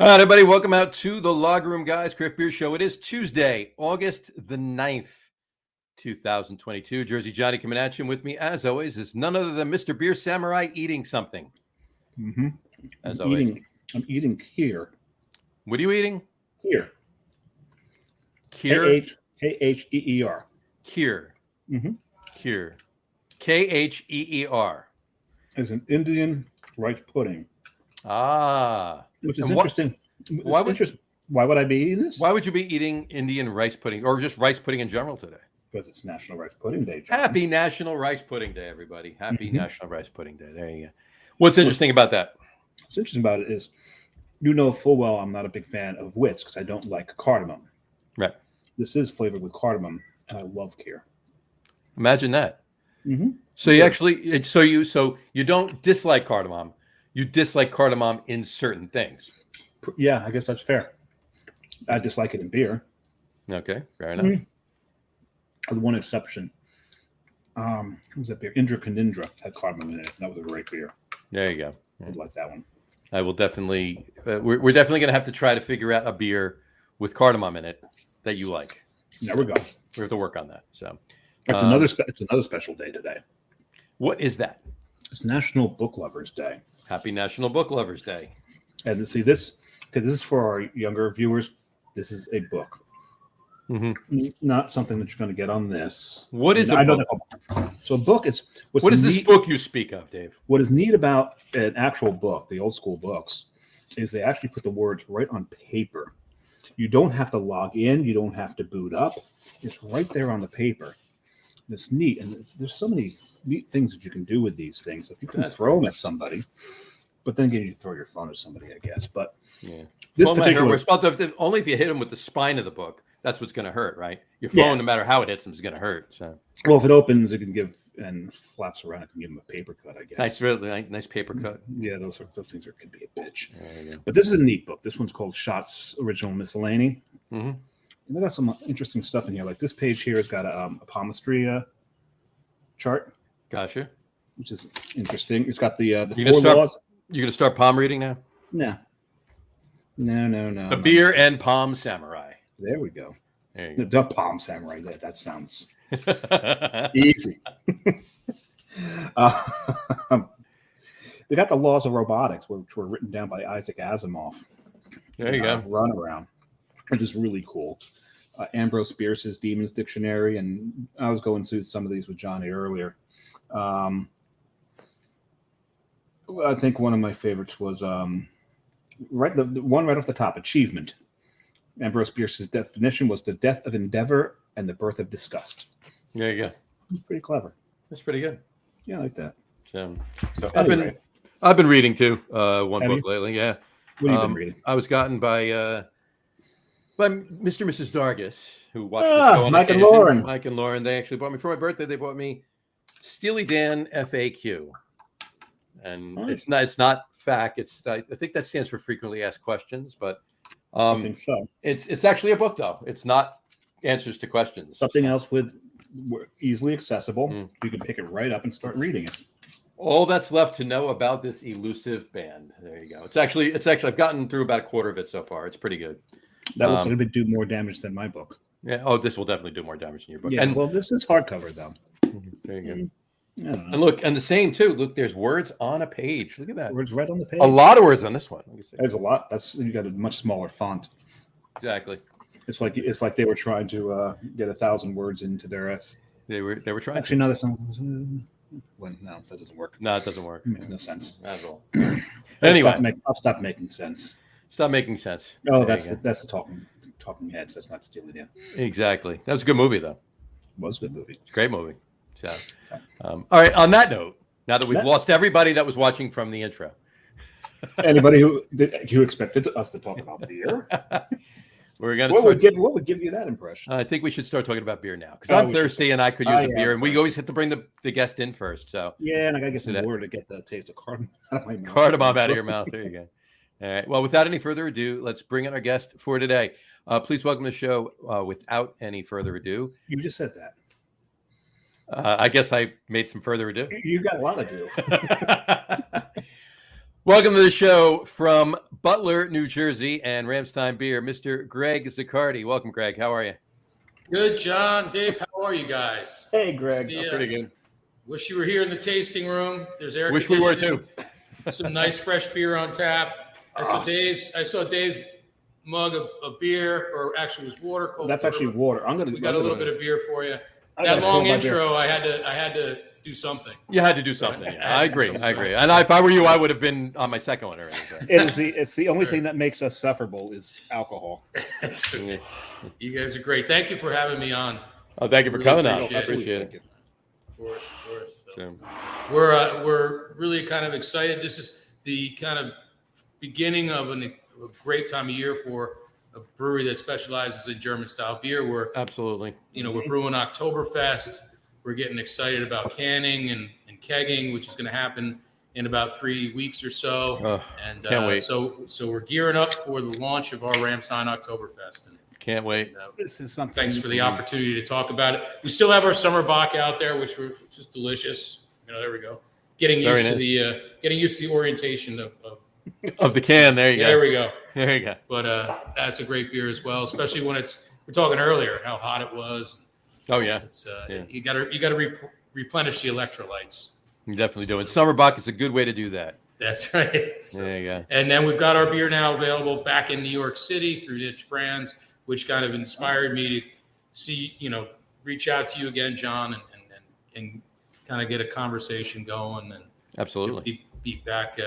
All right, everybody, welcome out to the Log Room Guys Craft Beer Show. It is Tuesday, August the 9th, 2022. Jersey Johnny coming at you. And with me, as always, is none other than Mr. Beer Samurai eating something. Mm-hmm. As always. I'm eating Keir. What are you eating? Keir. Keir? K-H-E-E-R. Keir. Mm-hmm. Keir. K-H-E-E-R. It's an Indian rice pudding. Ah. Which is interesting. Why would I be eating this? Why would you be eating Indian rice pudding or just rice pudding in general today? Because it's National Rice Pudding Day, John. Happy National Rice Pudding Day, everybody. Happy National Rice Pudding Day. There you go. What's interesting about that? What's interesting about it is, you know full well I'm not a big fan of wits because I don't like cardamom. Right. This is flavored with cardamom, and I love Keir. Imagine that. Mm-hmm. So you actually, so you don't dislike cardamom. You dislike cardamom in certain things. Yeah, I guess that's fair. I dislike it in beer. Okay, fair enough. With one exception. What was that beer? Indra Canindra had cardamom in it. That was a great beer. There you go. I like that one. I will definitely. We're definitely going to have to try to figure out a beer with cardamom in it that you like. There we go. We have to work on that. So it's another special day today. What is that? It's National Book Lovers Day. Happy National Book Lovers Day. And see this, because this is for our younger viewers. This is a book, not something that you're going to get on this. What is a book? So a book is what is this book you speak of, Dave? What is neat about an actual book, the old school books, is they actually put the words right on paper. You don't have to log in. You don't have to boot up. It's right there on the paper. It's neat, and there's so many neat things that you can do with these things. Like you can throw them at somebody, but then again, you throw your phone at somebody, I guess. But this particular, only if you hit them with the spine of the book, that's what's going to hurt, right? Your phone, no matter how it hits them, is going to hurt. So, well, if it opens, it can give and flaps around. It can give them a paper cut, I guess. Nice, really nice paper cut. Yeah, those things can be a bitch. But this is a neat book. This one's called Shots Original Miscellany. Mm-hmm. And they got some interesting stuff in here. Like this page here has got a palmistry chart. Gotcha. Which is interesting. It's got the four laws. You're going to start palm reading now? No. The Beer and Palm Samurai. There we go. There you go. The Palm Samurai. That sounds easy. They got the laws of robotics, which were written down by Isaac Asimov. There you go. Run around. Which is really cool. Ambrose Bierce's Demon's Dictionary, and I was going through some of these with Johnny earlier. I think one of my favorites was the one right off the top, Achievement. Ambrose Bierce's definition was the death of endeavor and the birth of disgust. There you go. It's pretty clever. That's pretty good. Yeah, I like that. So anyway. I've been reading too. One book lately. Yeah. What have you been reading? I was gotten by Mr. and Mrs. Dargis, who watched the show on Mike and Lauren. Mike and Lauren. They actually bought me for my birthday. They bought me Steely Dan FAQ, and it's not FAQ. I think that stands for frequently asked questions, but I think so. It's actually a book though. It's not answers to questions. Something else with easily accessible. You can pick it right up and start reading it. All that's left to know about this elusive band. There you go. It's actually I've gotten through about a quarter of it so far. It's pretty good. That looks like it would do more damage than my book. Yeah. Oh, this will definitely do more damage than your book. Yeah. And well, this is hardcover though. There you go. And look, and the same too. Look, there's words on a page. Look at that. Words right on the page. A lot of words on this one. There's a lot. You got a much smaller font. Exactly. It's like they were trying to get 1,000 words into their S. They were trying. Actually, no, that's not. Well, no, that doesn't work. No, it doesn't work. It makes no sense. Not at all. Anyway, I'll stop making sense. Stop making sense. Oh, that's the talking heads. That's not Steely Dan. Exactly. That was a good movie, though. It was a good movie. It's a great movie. So, all right. On that note, now that we've lost everybody that was watching from the intro, anybody who expected us to talk about beer, we're gonna. What would give you that impression? I think we should start talking about beer now because I'm thirsty and I could use a beer, and we always have to bring the guest in first. So yeah, and I gotta get some water to get the taste of cardamom out of my mouth. Cardamom out of your mouth. There you go. All right. Well, without any further ado, let's bring in our guest for today. Please welcome to the show. Without any further ado, you just said that. I guess I made some further ado. You got a lot of do. Welcome to the show from Butler, New Jersey, and Ramstein Beer, Mr. Greg Zaccardi. Welcome, Greg. How are you? Good, John. Dave, how are you guys? Hey, Greg. Pretty good. Wish you were here in the tasting room. There's air Wish we were conditioning. too. Some nice fresh beer on tap. I saw Dave's mug of beer, or actually it was water. Cold That's water, actually water. We got a little bit of beer for you. I That gotta long hold my beer. intro, I had to do something. You had to do something. Yeah. I agree. Something. I agree. And if I were you, I would have been on my second one already. So. It's the only thing that makes us sufferable is alcohol. That's okay. You guys are great. Thank you for having me on. Oh, thank you for Really coming on. appreciate I it. appreciate it. Of course. So, So, we're really kind of excited. This is the kind of beginning of a great time of year for a brewery that specializes in German style beer. absolutely. We're brewing Oktoberfest. We're getting excited about canning and kegging, which is going to happen in about 3 weeks or so. And can't wait. So we're gearing up for the launch of our Ramstein Oktoberfest. And Can't wait. This is something. thanks for the opportunity to talk about it. We still have our summer bock out there, which is delicious. There we go. Getting used to the orientation Of the can. There you go. There we go. There you go. But that's a great beer as well, especially when we're talking earlier how hot it was. Oh, yeah. It's you got to replenish the electrolytes. You definitely do. And Summer Buck is a good way to do that. That's right. So, There you go. and then we've got our beer now available back in New York City through Niche Brands, which kind of inspired me to see, reach out to you again, John, and kind of get a conversation going and Absolutely. be back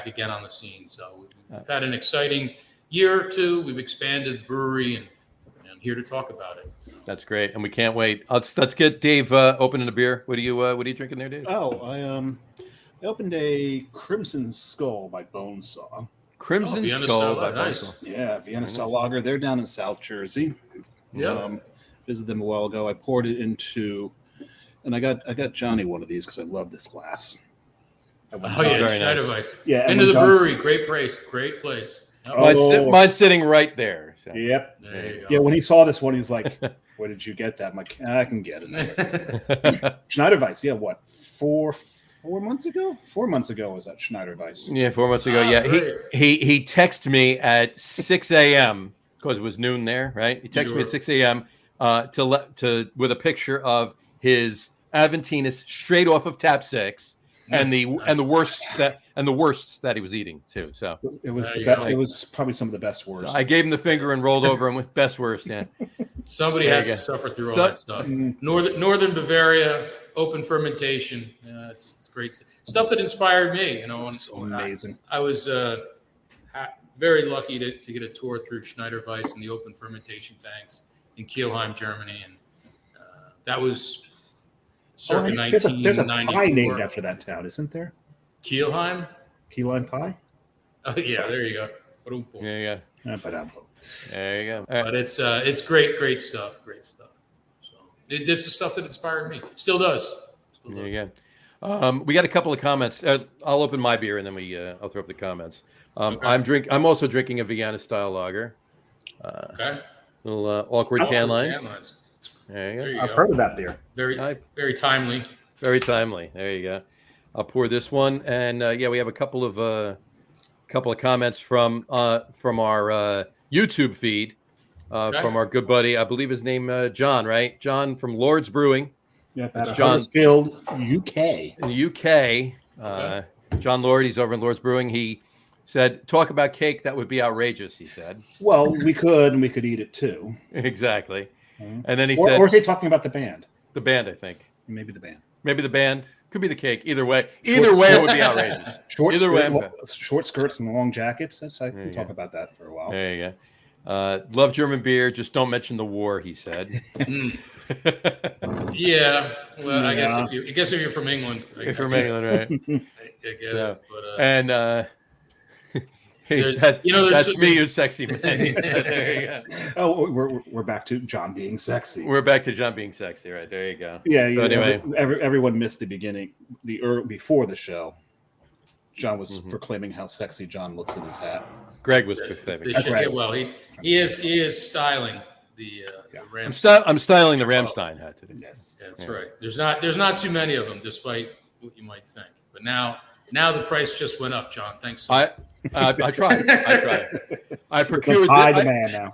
again on the scene. So we've had an exciting year or two. We've expanded the brewery and here to talk about it. That's great. And we can't wait. Let's get Dave opening a beer. What are you drinking there, Dave? Oh, I opened a Crimson Skull by Bonesaw. Crimson Vienna Skull. style, by nice. Butler. Yeah, Vienna style lager. They're down in South Jersey. Yeah. Visited them a while ago. I poured it into, and I got Johnny one of these because I love this glass. Oh Very yeah, nice. Schneiderweiss. Yeah, and Into when the John's- brewery, great place. Yep. Oh. Mine's sitting right there. So. Yep. There you go. Yeah, when he saw this one, he's like, "Where did you get that?" I'm like, "I can get it." Schneiderweiss. Yeah, what? 4 months ago? 4 months ago was that Schneiderweiss. Yeah, 4 months ago. Yeah, great. he texted me at 6 a.m. because it was noon there, right? He texted me at 6 a.m. With a picture of his Aventinus straight off of Tap 6 and the worsts that he was eating too. So It was There you go. it was probably some of the best worst. I gave him the finger and rolled over him with best worst. Yeah, Somebody There has you to go. suffer through all So- that stuff. Northern Bavaria, open fermentation. Yeah, it's great stuff that inspired me. so amazing. I was very lucky to get a tour through Schneiderweiss and the open fermentation tanks in Kielheim, Germany, and that was circa There's a pie 1994. named after that town, isn't there? Kielheim. Key lime pie. Oh, yeah, there you go. yeah. There you go. All right. But it's great stuff. So this is stuff that inspired me. Still does. There you go. We got a couple of comments. I'll open my beer and then I'll throw up the comments. Okay. I'm also drinking a Vienna style lager. Okay. Little awkward tan lines. Tan lines. There you go. There you I've go. heard of that beer. Very timely. Very timely. There you go. I'll pour this one, and we have a couple of comments from our YouTube feed from our good buddy. I believe his name John, right? John from Lord's Brewing. Yeah, It's out John. of Huddersfield, UK. In the UK. John Lord, he's over in Lord's Brewing. He said, "Talk about cake, that would be outrageous," he said. Well, we could eat it too. Exactly. Mhm. And then he Or said, is he talking about the band? the band, I think. Maybe the band. Maybe the band. Could be the cake. Either way. Either way, it would be outrageous. Either way, Short skirts and long jackets. I There can you talk go. about that for a while. There you go. Love German beer. Just don't mention the war, he said. Yeah. Well, I Yeah. guess if you're from England, From England, right? I get So, it. But And he There's- said, there's "That's some- me, you sexy man." He said, "There you go." Oh, we're back to John being sexy. We're back to John being sexy, right? There you go. Yeah. So anyway. Everyone missed the beginning, before the show. John was Mm-hmm. proclaiming how sexy John looks in his hat. Greg was the pathetic. shit, right. yeah, well, he is styling the Ram. I'm styling the Ramstein hat today. Yes. That's right. There's not too many of them, despite what you might think. But now Now the price just went up, John. Thanks. So I tried. I procured High this, demand now.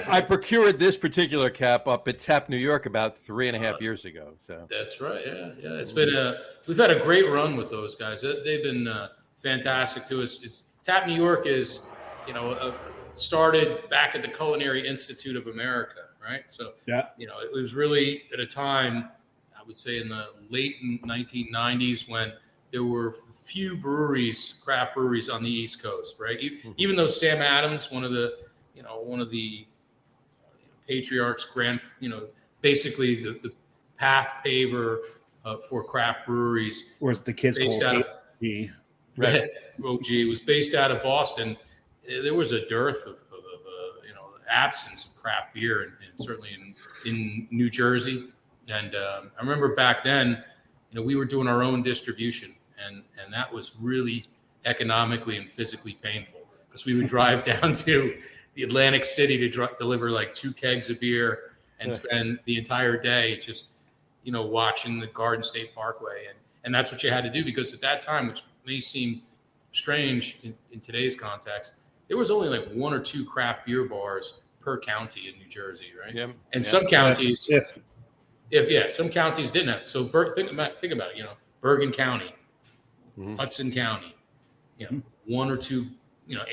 I procured this particular cap up at Tap New York about 3.5 years ago. So that's right. Yeah. It's been we've had a great run with those guys. They've been fantastic to us. Tap New York is, started back at the Culinary Institute of America, right? So it was really at a time, I would say, in the late 1990s when there were few craft breweries on the East Coast, right? Even though Sam Adams, one of the patriarchs, basically the path paver for craft breweries, Whereas the kids based call out it OG was based out of Boston. There was a dearth of absence of craft beer, and certainly in New Jersey. And I remember back then, we were doing our own distribution, and that was really economically and physically painful because we would drive down to the Atlantic City to deliver like 2 kegs of beer and spend the entire day just, watching the Garden State Parkway. And that's what you had to do, because at that time, which may seem strange in today's context, there was only like 1 or 2 craft beer bars per county in New Jersey, right? Yeah. And some counties, some counties didn't have it. So think about it, Bergen County, Hudson County, 1 or 2,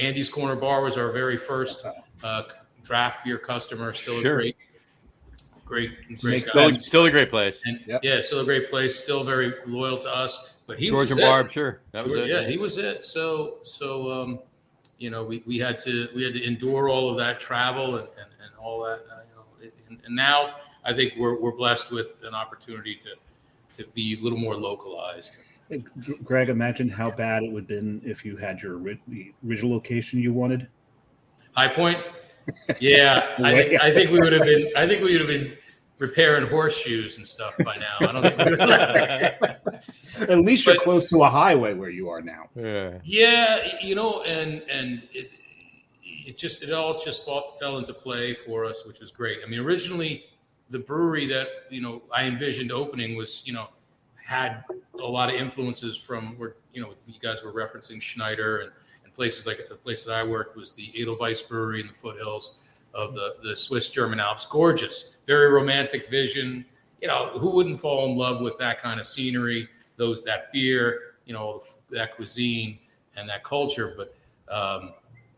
Andy's Corner Bar was our very first draft beer customer. Still a great still a great place. And still a great place, still very loyal to us. But George and Barb, sure. That was it. Yeah, he was it. So we had to endure all of that travel and all that. And now I think we're blessed with an opportunity to be a little more localized. Greg, imagine how bad it would have been if you had the original location you wanted. High Point. Yeah, I think we would have been. I think we would have been repairing horseshoes and stuff by now. I don't think we would. At least you're close to a highway where you are now. Yeah, and it all just fell into play for us, which was great. I mean, originally the brewery that I envisioned opening was had a lot of influences from where you guys were referencing Schneider and places like the place that I worked was the Edelweiss Brewery in the foothills of the Swiss German Alps. Gorgeous, very romantic vision. Who wouldn't fall in love with that kind of scenery, that beer, that cuisine and that culture. But,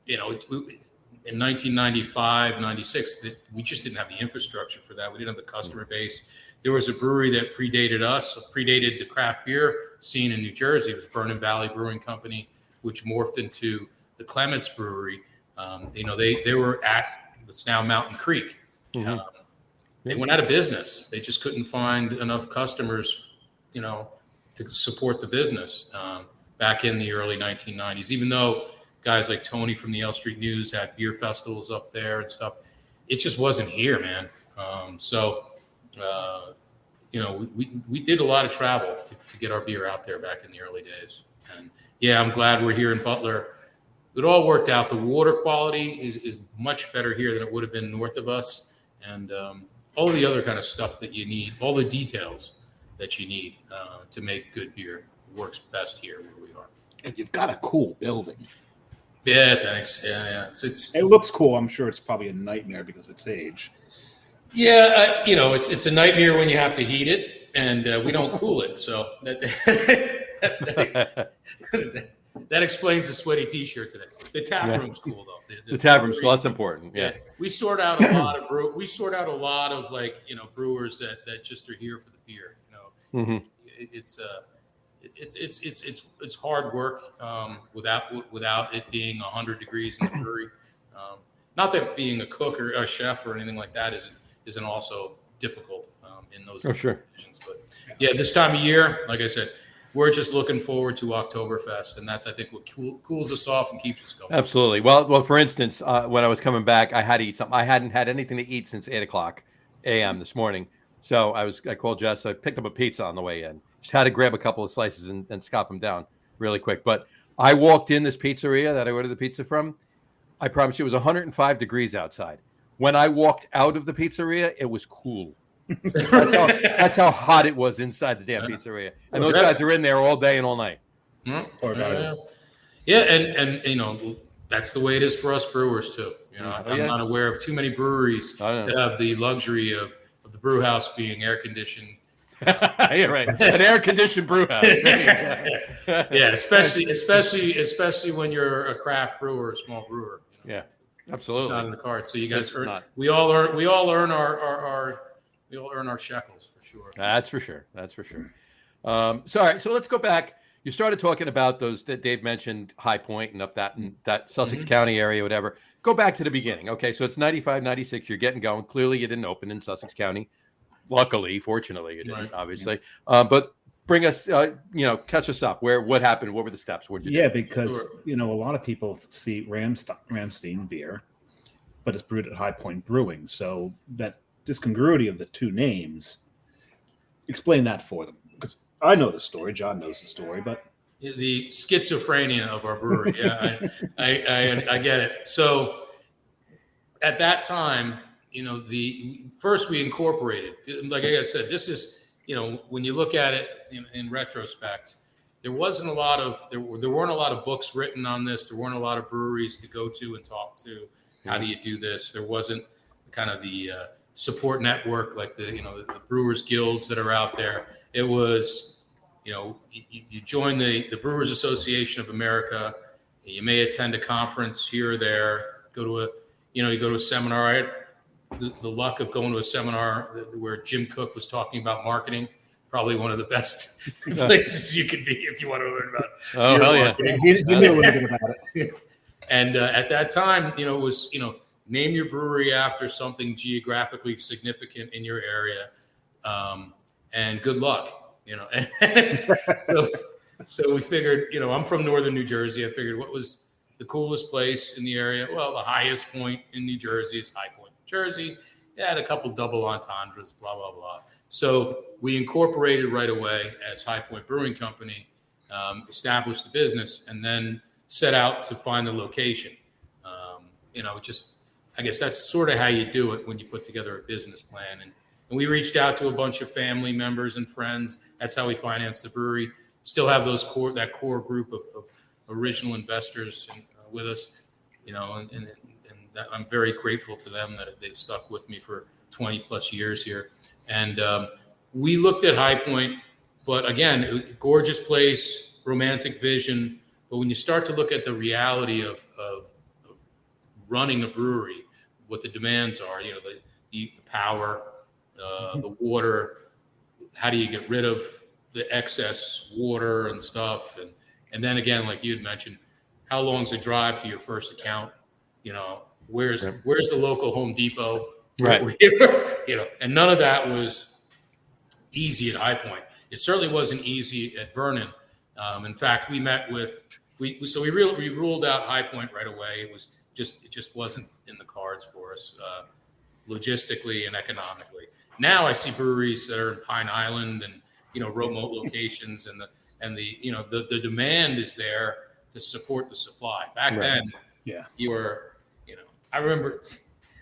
in 1995, 96, we just didn't have the infrastructure for that. We didn't have the customer base. There was a brewery that predated the craft beer scene in New Jersey. It was Vernon Valley Brewing Company, which morphed into the Clements Brewery. They were at what's now Mountain Creek. They went out of business. They just couldn't find enough customers, to support the business back in the early 1990s. Even though guys like Tony from the L Street News had beer festivals up there and stuff, it just wasn't here, man. We did a lot of travel to get our beer out there back in the early days. And yeah, I'm glad we're here in Butler. It all worked out. The water quality is much better here than it would have been north of us. And all the other kind of stuff that you need, all the details that you need to make good beer works best here where we are. And you've got a cool building. Yeah, thanks. Yeah. It looks cool. I'm sure it's probably a nightmare because of its age. Yeah, it's a nightmare when you have to heat it, and we don't cool it. So that explains the sweaty T-shirt today. The tap room's cool though. The tap room's cool. That's important. Yeah. We sort out a lot of brewers that just are here for the beer. It's hard work without it being 100 degrees in the brewery. Not that being a cook or a chef or anything like that isn't also difficult in those conditions. But yeah, this time of year, like I said, we're just looking forward to Oktoberfest, and that's I think what cools us off and keeps us going. Absolutely. Well, for instance, when I was coming back, I had to eat something. I hadn't had anything to eat since 8:00 a.m. this morning, so I called Jess. I picked up a pizza on the way in. Just had to grab a couple of slices and scoff them down really quick. But I walked in this pizzeria that I ordered the pizza from. I promise you, it was 105 degrees outside. When I walked out of the pizzeria, it was cool. That's how hot it was inside the damn pizzeria. And those guys are in there all day and all night. Or guys. Yeah, and you know, that's the way it is for us brewers too. You know, I'm not aware of too many breweries that have the luxury of the brew house being air conditioned. Yeah, right. An air conditioned brew house. Yeah, especially when you're a craft brewer or a small brewer. You know? Yeah, absolutely. It's not in the cards. So you guys we all earn our shekels for sure. That's for sure. That's for sure. So all right, so let's go back. You started talking about those that Dave mentioned, High Point and up that Sussex County area, whatever. Go back to the beginning. Okay, so it's 95, 96. You're getting going. Clearly, you didn't open in Sussex County. Luckily, fortunately, you didn't, obviously. But bring us, catch us up. What happened? What were the steps? What did you do? Because a lot of people see Ramstein Beer, but it's brewed at High Point Brewing. So that discongruity of the two names, explain that for them. Because I know the story. John knows the story, but the schizophrenia of our brewery. Yeah, I get it. So at that time, first we incorporated, like I said, this is, when you look at it in retrospect, there weren't a lot of books written on this. There weren't a lot of breweries to go to and talk to. How do you do this? There wasn't kind of the support network like the brewers guilds that are out there. It was, you join the Brewers Association of America. You may attend a conference here or there. You go to a seminar. I had the luck of going to a seminar where Jim Cook was talking about marketing. Probably one of the best places you could be if you want to learn about. Oh, hell yeah! He knew a little bit about it. And at that time, it was name your brewery after something geographically significant in your area, and good luck. So we figured, I'm from northern New Jersey. I figured what was the coolest place in the area? Well, the highest point in New Jersey is High Point, New Jersey. It had a couple double entendres, blah, blah, blah. So we incorporated right away as High Point Brewing Company, established the business, and then set out to find the location. I guess that's sort of how you do it when you put together a business plan. And we reached out to a bunch of family members and friends. That's how we financed the brewery. Still have that core group of original investors with us, and I'm very grateful to them that they've stuck with me for 20 plus years here. And we looked at High Point, but again, gorgeous place, romantic vision. But when you start to look at the reality of running a brewery, what the demands are, the power, the water, how do you get rid of the excess water and stuff? And then again, like you had mentioned, how long's the drive to your first account? Where's the local Home Depot? Right. And none of that was easy at High Point. It certainly wasn't easy at Vernon. In fact, we met with, we ruled out High Point right away. It just wasn't in the cards for us, logistically and economically. Now I see breweries that are in Pine Island and, remote locations, and the demand is there to support the supply. Back then, you were, I remember,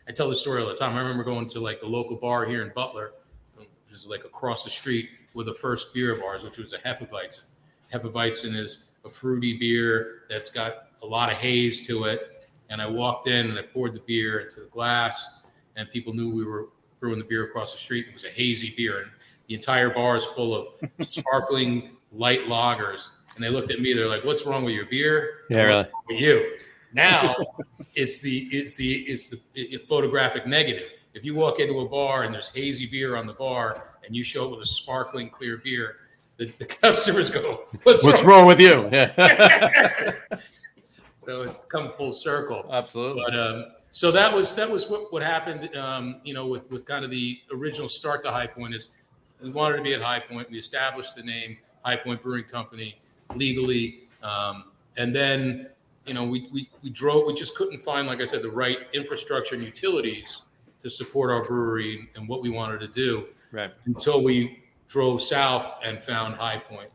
I tell this story all the time. I remember going to like the local bar here in Butler, which is like across the street, with the first beer of ours, which was a Hefeweizen. Hefeweizen is a fruity beer that's got a lot of haze to it. And I walked in and I poured the beer into the glass, and people knew we were brewing the beer across the street. It was a hazy beer, and the entire bar is full of sparkling light lagers. And they looked at me. They're like, "What's wrong with your beer?" Yeah, really. What's wrong with you? Now it's the photographic negative. If you walk into a bar and there's hazy beer on the bar, and you show up with a sparkling clear beer, the customers go, "What's wrong with you?" So it's come full circle. Absolutely. But so that was what happened. With kind of the original start to High Point is we wanted to be at High Point. We established the name High Point Brewing Company legally, and then we drove. We just couldn't find, like I said, the right infrastructure and utilities to support our brewery and what we wanted to do. Right. Until we drove south and found High Point,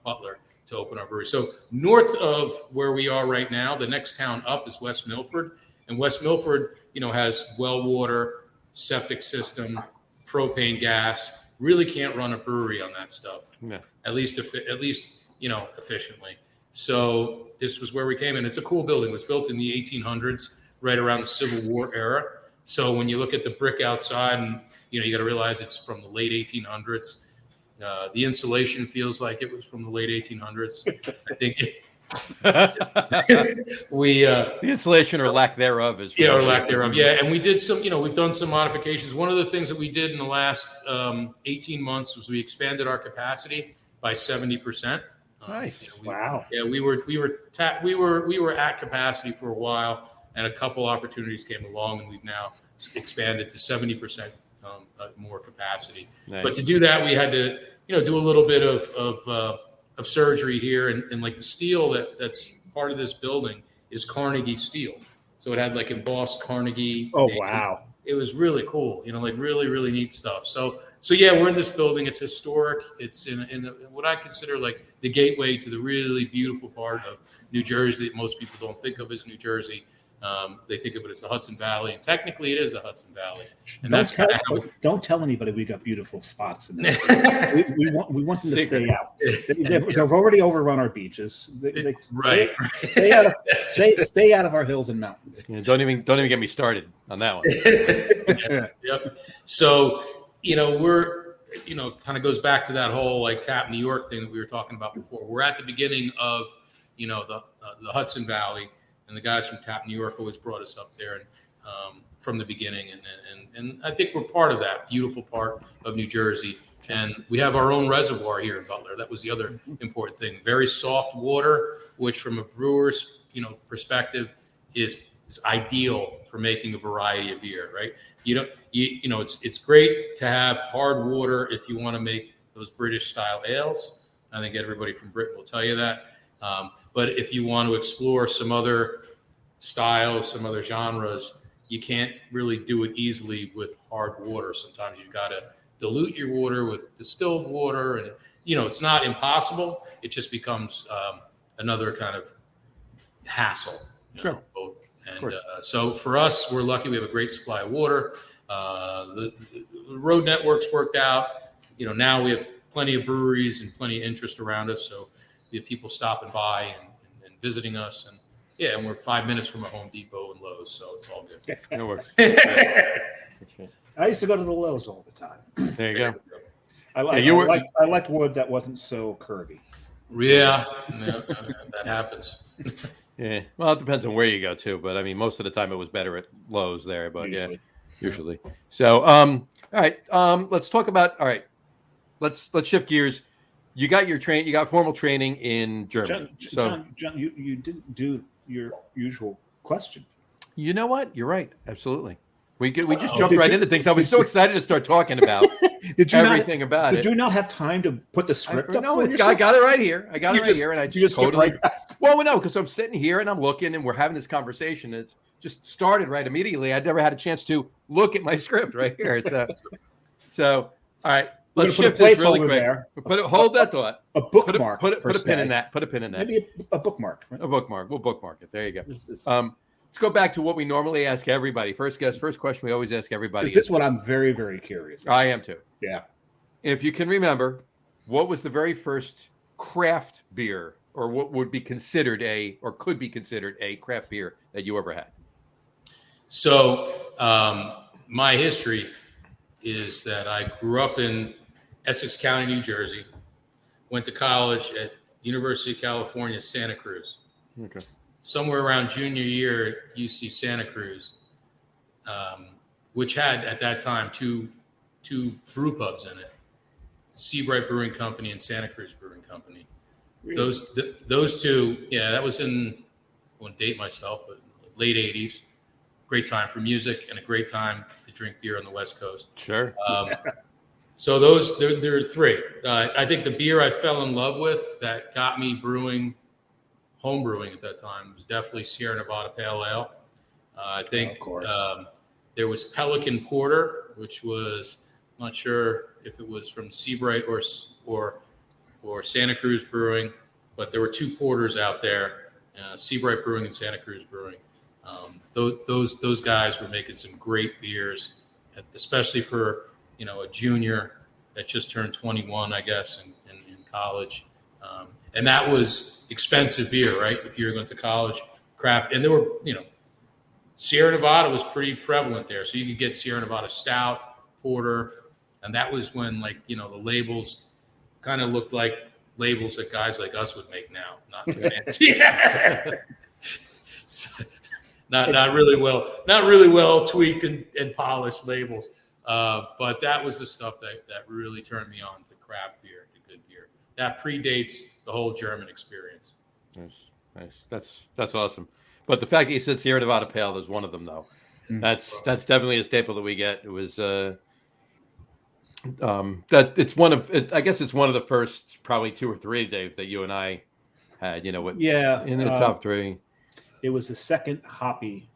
Butler, to open our brewery. So north of where we are right now, the next town up is West Milford, and West Milford, has well water, septic system, propane gas. Really can't run a brewery on that stuff. Yeah. At least efficiently. So this was where we came in. It's a cool building. It was built in the 1800s, right around the Civil War era. So when you look at the brick outside, and you got to realize it's from the late 1800s. The insulation feels like it was from the late 1800s. I think the insulation or lack thereof is or lack thereof. Yeah, and we did some. We've done some modifications. One of the things that we did in the last 18 months was we expanded our capacity by 70%. Nice. Wow. Yeah, we were at capacity for a while, and a couple opportunities came along, and we've now expanded to 70% more capacity. Nice. But to do that, we had to do a little bit of surgery here, and like the steel that's part of this building is Carnegie steel, so it had like embossed Carnegie. Oh wow. It was really cool, like really, really neat stuff. So yeah, we're in this building. It's historic. It's in what I consider like the gateway to the really beautiful part of New Jersey that most people don't think of as New Jersey. They think of it as the Hudson Valley, and technically it is the Hudson Valley. And don't tell anybody we got beautiful spots in this. we want them to stay out. They've already overrun our beaches. Right. Stay out of our hills and mountains. Yeah, don't even get me started on that one. Yep. So we're kind of goes back to that whole like Tap New York thing that we were talking about before. We're at the beginning of the Hudson Valley. And the guys from Tap New York always brought us up there, and from the beginning, and I think we're part of that beautiful part of New Jersey. And we have our own reservoir here in Butler. That was the other important thing. Very soft water, which from a brewer's perspective is ideal for making a variety of beer. Right? It's great to have hard water if you want to make those British style ales. I think everybody from Britain will tell you that. But if you want to explore some other styles, some other genres, you can't really do it easily with hard water. Sometimes you've got to dilute your water with distilled water, and it's not impossible. It just becomes another kind of hassle. Sure. And so for us, we're lucky. We have a great supply of water. The road network's worked out. Now we have plenty of breweries and plenty of interest around us. So we have people stopping by and visiting us, and we're 5 minutes from a Home Depot and Lowe's, so it's all good. It works. I used to go to the Lowe's all the time. There you go. I liked wood that wasn't so curvy. Yeah, that happens. Yeah, well, it depends on where you go too, but I mean, most of the time it was better at Lowe's there, but usually. So, all right, let's talk about. All right, let's shift gears. You got you got formal training in Germany. John, you didn't do your usual question. You know what? You're right. Absolutely. We just jumped right into things. I was so excited to start talking about everything about it. Did you not have time to put the script up? No, I got it right here. I got it right here, and I just totally. Right past. Well, no, because I'm sitting here and I'm looking, and we're having this conversation. And it's just started right immediately. I'd never had a chance to look at my script right here. So all right. Let's shift this really quick. There. Hold that thought. A bookmark. Put a pin in that. Put a pin in that. Maybe a bookmark. Right? A bookmark. We'll bookmark it. There you go. Let's go back to what we normally ask everybody. First question we always ask everybody. This one I'm very, very curious about. I am too. Yeah. If you can remember, what was the very first craft beer, or what would be considered could be considered a craft beer that you ever had? So my history is that I grew up in Essex County, New Jersey, went to college at University of California, Santa Cruz. Okay. Somewhere around junior year at UC Santa Cruz, which had at that time two brew pubs in it, Seabright Brewing Company and Santa Cruz Brewing Company. Really? Those two, that was I won't date myself, but late 80s. Great time for music and a great time to drink beer on the West Coast. Sure. So there are three. I think the beer I fell in love with that got me home brewing at that time was definitely Sierra Nevada Pale Ale. I think there was Pelican Porter, which was, I'm not sure if it was from Seabright or Santa Cruz Brewing, but there were two porters out there, Seabright Brewing and Santa Cruz Brewing. Those guys were making some great beers, especially for a junior that just turned 21, I guess, in college. And that was expensive beer, right? If you were going to college, craft. And there were, Sierra Nevada was pretty prevalent there. So you could get Sierra Nevada Stout, Porter. And that was when, the labels kind of looked like labels that guys like us would make now. Not fancy. Not really well tweaked and polished labels. But that was the stuff that really turned me on to craft beer, to good beer. That predates the whole German experience. Nice. That's awesome. But the fact that you said Sierra Nevada Pale is one of them, though. That's definitely a staple that we get. It was that it's one of I guess it's one of the first probably 2 or 3, Dave, that you and I had. In the top 3. It was the second hoppy.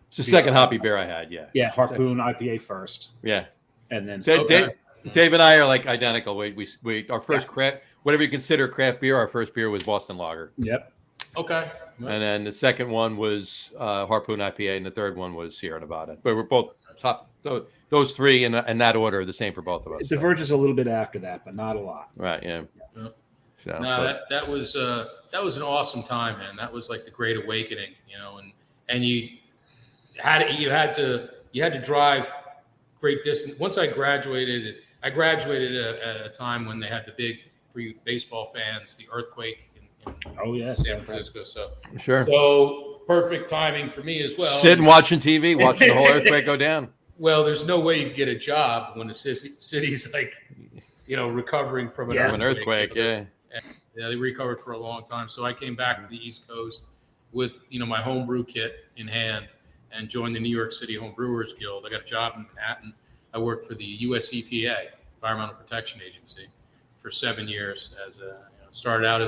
It's the second hoppy beer I had. Yeah. Yeah, Harpoon IPA first. Yeah. And then Dave and I are like identical. We our first craft, whatever you consider craft beer, our first beer was Boston Lager. Yep. Okay. And then the second one was Harpoon IPA, and the third one was Sierra Nevada. But we're both top. Those 3 in that order are the same for both of us. It diverges a little bit after that, but not a lot. Right. Yeah. So, that was an awesome time, man. That was like the Great Awakening, and you had to drive great distance. Once I graduated at a time when they had the big, for you baseball fans, the earthquake in San Francisco. So perfect timing for me as well. Sitting watching TV, watching the whole earthquake go down. Well, there's no way you can get a job when the city's recovering from an earthquake. Yeah. And, they recovered for a long time. So I came back to the East Coast with, my homebrew kit in hand and joined the New York City Home Brewers Guild. I got a job in Manhattan. I worked for the US EPA, Environmental Protection Agency, for 7 years. Started out I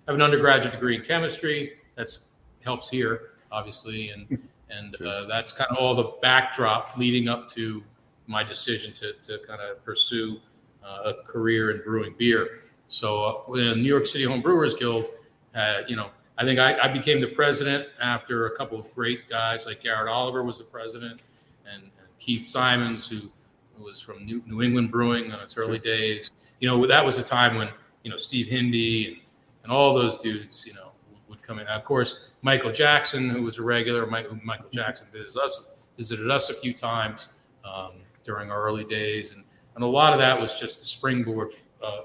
have an undergraduate degree in chemistry. That's helps here, obviously. And that's kind of all the backdrop leading up to my decision to kind of pursue a career in brewing beer. So with the New York City Home Brewers Guild, I think I became the president after a couple of great guys like Garrett Oliver was the president, and Keith Simons, who was from New England Brewing in its early days. That was a time when Steve Hindy and all those dudes would come in. Of course, Michael Jackson, who was a regular. Michael Jackson visited us a few times during our early days, and a lot of that was just the springboard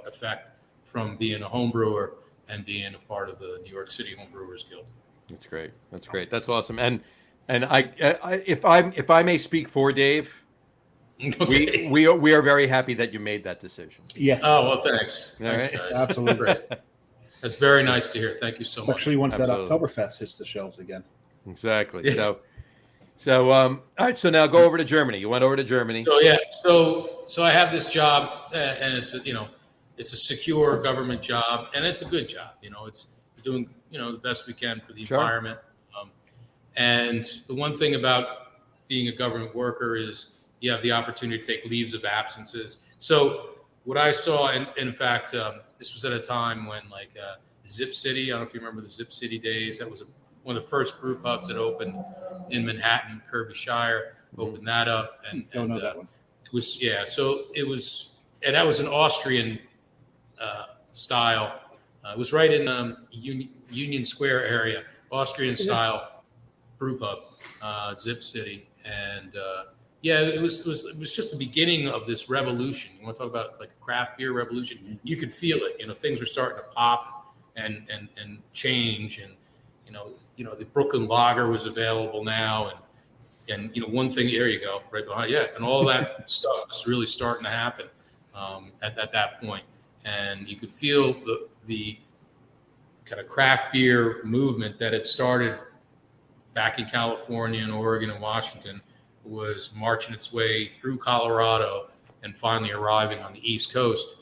effect from being a home brewer and being a part of the New York City Home Brewers Guild. That's great. That's awesome. And I if I may speak for Dave, okay. we are very happy that you made that decision. Yes. Oh, well, thanks. Thanks, right. guys. Absolutely. Great. That's very nice to hear. Thank you so much. Especially once Absolutely. that Oktoberfest hits the shelves again. Exactly. So all right. So now go over to Germany. You went over to Germany. So I have this job, and it's a secure government job, and it's a good job. It's doing the best we can for the environment. And the one thing about being a government worker is you have the opportunity to take leaves of absences. So what I saw, and in fact, this was at a time when Zip City, I don't know if you remember the Zip City days. That was one of the first brew pubs that opened in Manhattan, Kirbyshire, opened that up. And Don't know that one. It was, so it was, and that was an Austrian style. It was right in Union Square area, Austrian style brew pub, Zip City. And it was just the beginning of this revolution. You want to talk about like a craft beer revolution? You could feel it. Things were starting to pop and change. And the Brooklyn Lager was available now. And one thing, there you go, right behind, and all that stuff was really starting to happen at that point. And you could feel the kind of craft beer movement that had started back in California and Oregon and Washington was marching its way through Colorado and finally arriving on the East Coast.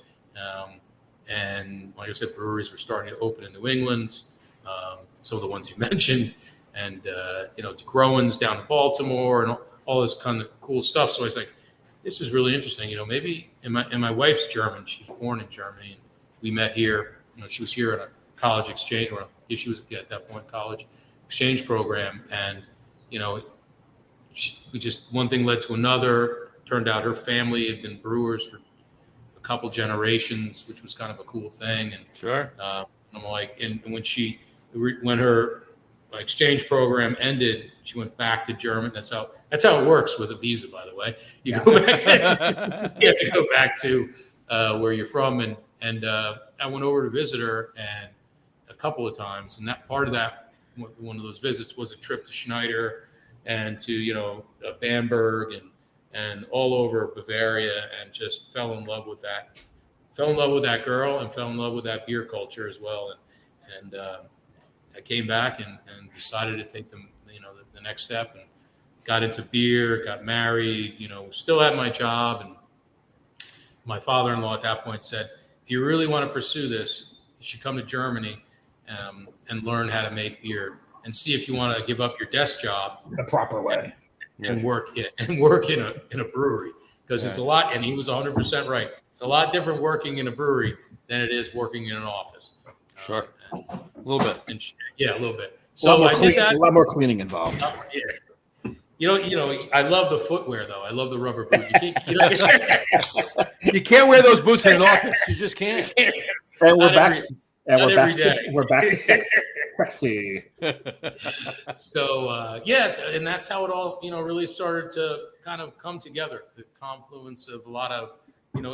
And like I said, breweries were starting to open in New England, some of the ones you mentioned, and DeGrowen's down in Baltimore and all this kind of cool stuff. So I was like, this is really interesting. Maybe, and my wife's German. She was born in Germany, and we met here. She was here at a college exchange, or she was at that point college exchange program, and we just, one thing led to another. Turned out her family had been brewers for a couple generations, which was kind of a cool thing. And Sure. I'm like, and when her exchange program ended, she went back to Germany. That's how it works with a visa, by the way. You go back you have to go back to where you're from. And I went over to visit her and a couple of times, and that part of that, one of those visits was a trip to Schneider and to, Bamberg and all over Bavaria, and just fell in love with that girl and fell in love with that beer culture as well. And I came back and decided to take them, the next step, and got into beer, got married, still had my job. And my father-in-law at that point said, if you really want to pursue this, you should come to Germany and learn how to make beer, and see if you want to give up your desk job The proper way. and work in a brewery, because it's a lot. And he was 100% right. It's a lot different working in a brewery than it is working in an office. Sure. A little bit. A little bit. So I did that. A lot more cleaning involved. I love the footwear though. I love the rubber boot. You can't wear those boots in an office. You just can't. And we're back. We're back to sexy. So and that's how it all really started to kind of come together. The confluence of a lot of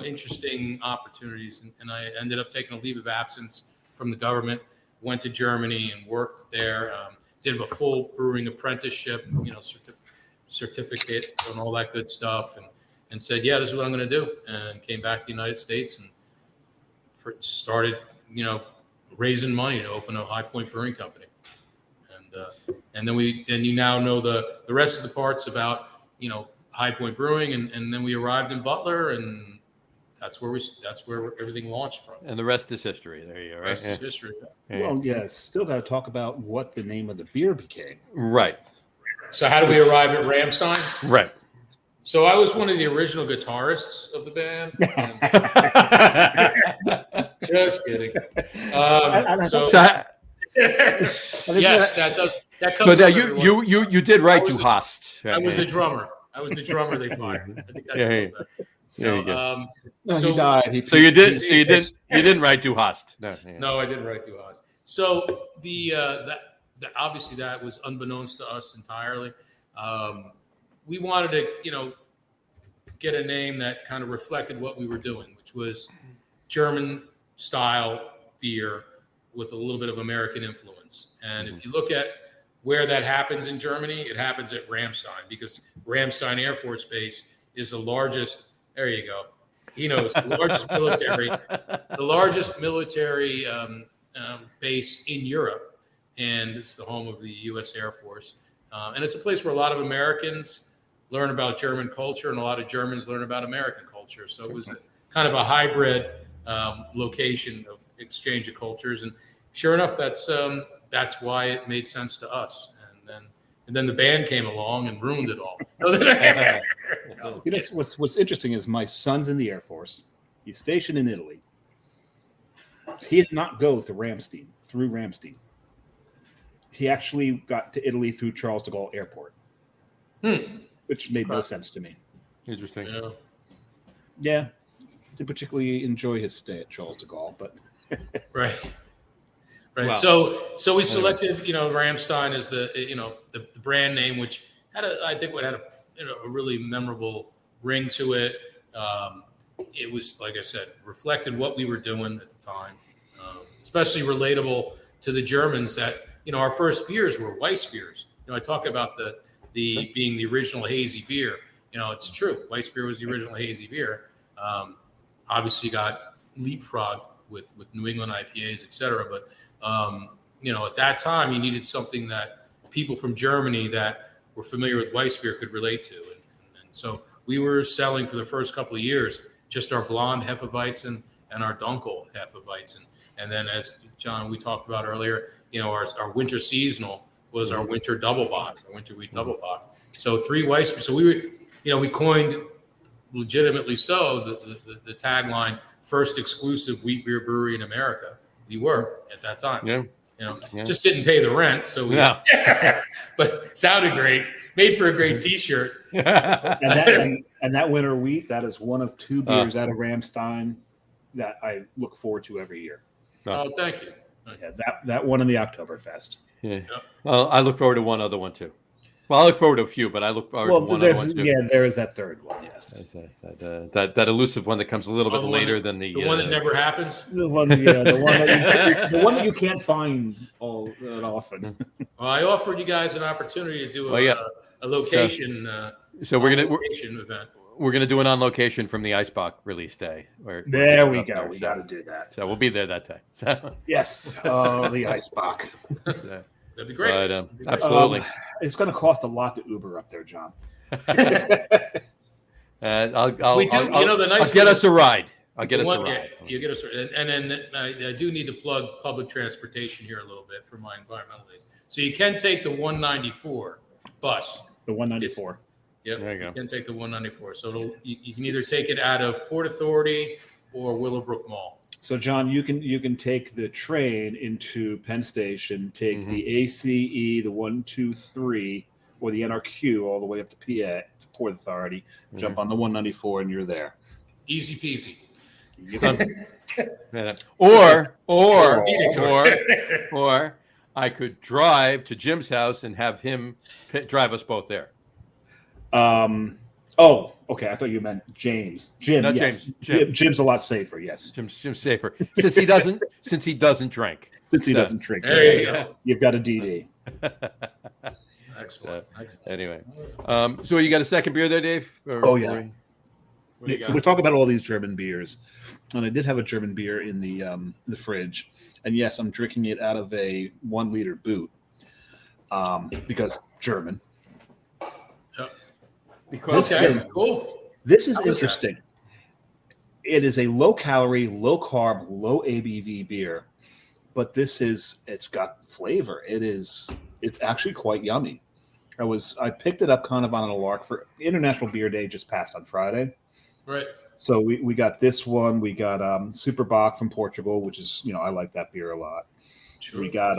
interesting opportunities, and I ended up taking a leave of absence from the government. Went to Germany and worked there. Did a full brewing apprenticeship, certificate and all that good stuff, and said, this is what I'm going to do, and came back to the United States and started raising money to open a High Point Brewing Company. And then you now know the rest of the parts about High Point Brewing, and then we arrived in Butler, and that's where everything launched from. And the rest is history. There you go. Right? The rest is history. Well, still got to talk about what the name of the beer became. Right. So how did we arrive at Ramstein? Right. So I was one of the original guitarists of the band. Just kidding. Yes, that does. That comes. But you did write to Hast. I was a drummer. They fired. I think that's There you go. He died. You didn't write to Hast. No, I didn't write to Hast. So obviously that was unbeknownst to us entirely. We wanted to, get a name that kind of reflected what we were doing, which was German style beer with a little bit of American influence. And if you look at where that happens in Germany, it happens at Ramstein, because Ramstein Air Force Base is the largest. There you go. He knows the largest military base in Europe, and it's the home of the U.S. Air Force. And it's a place where a lot of Americans learn about German culture, and a lot of Germans learn about American culture. So it was kind of a hybrid location of exchange of cultures. And sure enough, that's why it made sense to us. And then the band came along and ruined it all. What's interesting is my son's in the Air Force. He's stationed in Italy. He did not go through Ramstein. He actually got to Italy through Charles de Gaulle Airport, which made no sense to me. Interesting. Yeah. Didn't particularly enjoy his stay at Charles de Gaulle, but right. Wow. So we selected, Ramstein as the brand name, which had a really memorable ring to it. It was, like I said, reflected what we were doing at the time, especially relatable to the Germans that, our first beers were Weiss beers. I talk about the being the original hazy beer. It's true. Weiss beer was the original hazy beer. Obviously got leapfrogged with New England IPAs, et cetera. But, at that time you needed something that people from Germany that were familiar with Weiss beer could relate to. And so we were selling for the first couple of years just our blonde Hefeweizen and our Dunkel Hefeweizen. And then, as John, we talked about earlier, our winter seasonal was our winter double bock, our winter wheat double bock. So 3 Weiss beers. So we coined, legitimately so, the tagline, first exclusive wheat beer brewery in America. We were at that time. Yeah. Just didn't pay the rent. So but sounded great. Made for a great T-shirt. And that winter wheat, that is one of two beers out of Ramstein that I look forward to every year. Oh, thank you. Yeah, that one in the Oktoberfest. Yeah. Well, I look forward to one other one too. Well, I look forward to a few, but I look forward to one other one too. Yeah, there is that third one. Yes, that elusive one that comes a little bit later than the one that never happens. The one that you can't find all that often. Well, I offered you guys an opportunity to do a location. So we're gonna event. We're gonna do an on location from the Icebox release day. There we go. We got to do that. So we'll be there that day. So yes, the Icebox. That'd be great. But, absolutely. It's going to cost a lot to Uber up there, John. I'll get us a ride. I'll get us a ride. Yeah, you get us, and then I do need to plug public transportation here a little bit for my environmental days. So you can take the 194 bus. The 194. Yep. There you go. You can take the 194. So you can either take it out of Port Authority or Willowbrook Mall. So, John, you can take the train into Penn Station, take the ACE, the 123, or the NRQ all the way up to PA, to Port Authority, jump on the 194, and you're there. Easy peasy. Or I could drive to Jim's house and have him drive us both there. Oh, okay. I thought you meant James. Not yes. Jim. Jim's a lot safer. Yes. Jim's safer since he doesn't drink. Since he doesn't drink. There you go. You've got a DD. Excellent. Anyway, so you got a second beer there, Dave? Oh yeah. So we talk about all these German beers, and I did have a German beer in the fridge, and yes, I'm drinking it out of a 1 liter boot, because German. Because cool. This is interesting. It is a low calorie, low carb, low ABV beer, but it's got flavor. It's actually quite yummy. I picked it up kind of on a lark for International Beer Day just passed on Friday. Right. So we got this one. We got Superbock from Portugal, which is, I like that beer a lot. Sure. We got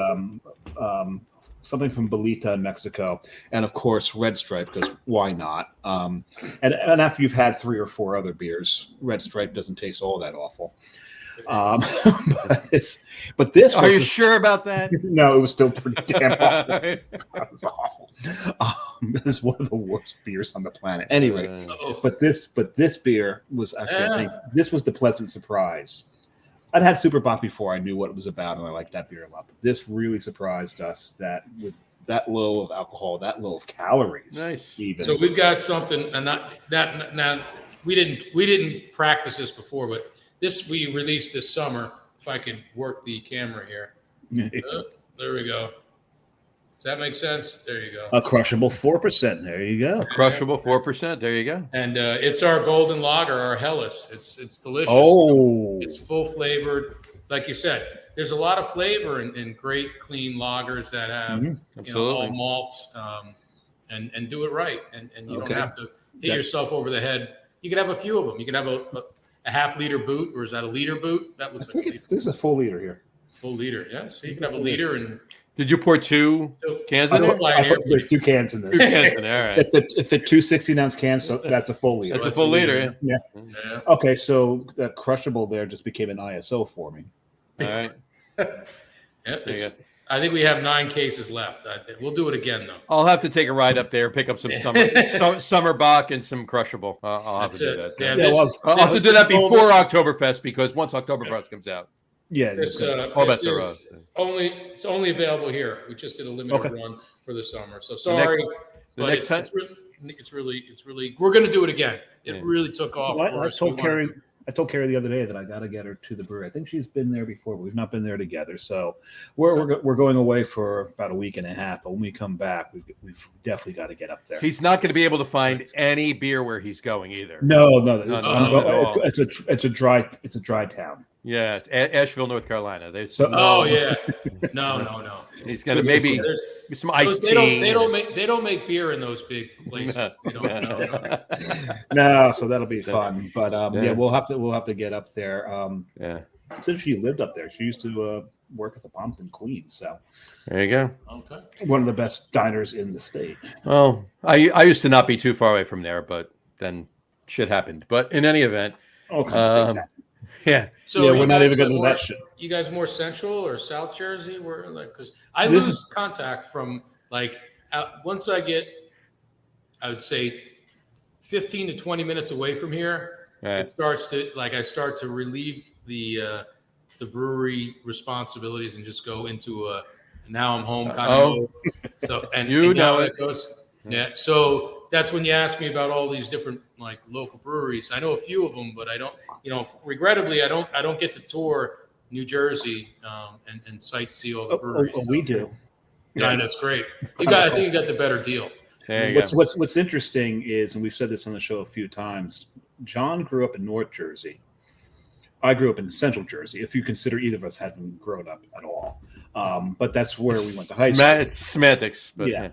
something from Bolita in Mexico, and of course Red Stripe, because why not? And after you've had 3 or 4 other beers, Red Stripe doesn't taste all that awful. But this are you sure about that? No, it was still pretty damn awful. It was awful. This is one of the worst beers on the planet. Anyway, but this beer was actually, I think this was the pleasant surprise. I'd had Superbock before. I knew what it was about, and I liked that beer a lot. But this really surprised us that with that low of alcohol, that low of calories. Nice. Even. So we've got something, and now we didn't practice this before, but this we released this summer. If I could work the camera here, there we go. Does that make sense? There you go. A crushable 4%. There you go. Crushable 4%. There you go. And it's our golden lager, our Helles. It's delicious. Oh, it's full flavored. Like you said, there's a lot of flavor in great clean lagers that have all malts and do it right. And you don't have to hit yourself over the head. You could have a few of them. You could have a half liter boot, or is that a liter boot? That looks like this is a full liter here. Full liter, yeah. So you can have a liter and. Did you pour 2 cans in there? There's 2 cans in this. 2 cans in there. All right. If the 2 16-ounce cans, so that's a full liter. That's a full liter. Yeah. Okay, so that crushable there just became an ISO for me. All right. I think we have 9 cases left. We'll do it again, though. I'll have to take a ride up there, pick up some summer Bock and some crushable. I'll have to do that. Yeah, I'll have to do that before Oktoberfest, because once Oktoberfest comes out. Yeah, it's only available here. We just did a limited run for the summer, so sorry, but it's really we're going to do it again. It really took off. Well, I told Carrie the other day that I got to get her to the brewery. I think she's been there before, but we've not been there together. So we're going away for about a week and a half. But when we come back, we've definitely got to get up there. He's not going to be able to find any beer where he's going either. No. It's a dry town. Yeah, it's Asheville, North Carolina. No. He's going to maybe some iced tea. They don't make beer in those big places. They don't. No, so that'll be fun. But we'll have to get up there. Since she lived up there, she used to work at the Pompton Queen. So There you go. Okay. one of the best diners in the state. Well, I used to not be too far away from there, but then shit happened. But in any event, All kinds of things um, happen. yeah. So Yeah, are we're you not guys even going to more- that shit. You guys more Central or South Jersey? Where because I This lose is- contact from once I get, I would say, 15 to 20 minutes away from here. Right. It starts to I start to relieve the brewery responsibilities and just go into a now I'm home kind of mode. So and You and know how it. that goes. Yeah. So that's when you ask me about all these different local breweries. I know a few of them, but I don't. Regrettably, I don't get to tour New Jersey and sightsee all the breweries. We do. Yeah, that's great. I think you got the better deal. There you go. What's interesting is, and we've said this on the show a few times, John grew up in North Jersey. I grew up in Central Jersey, if you consider either of us having grown up at all. But that's where we went to high school. It's semantics, but Yeah.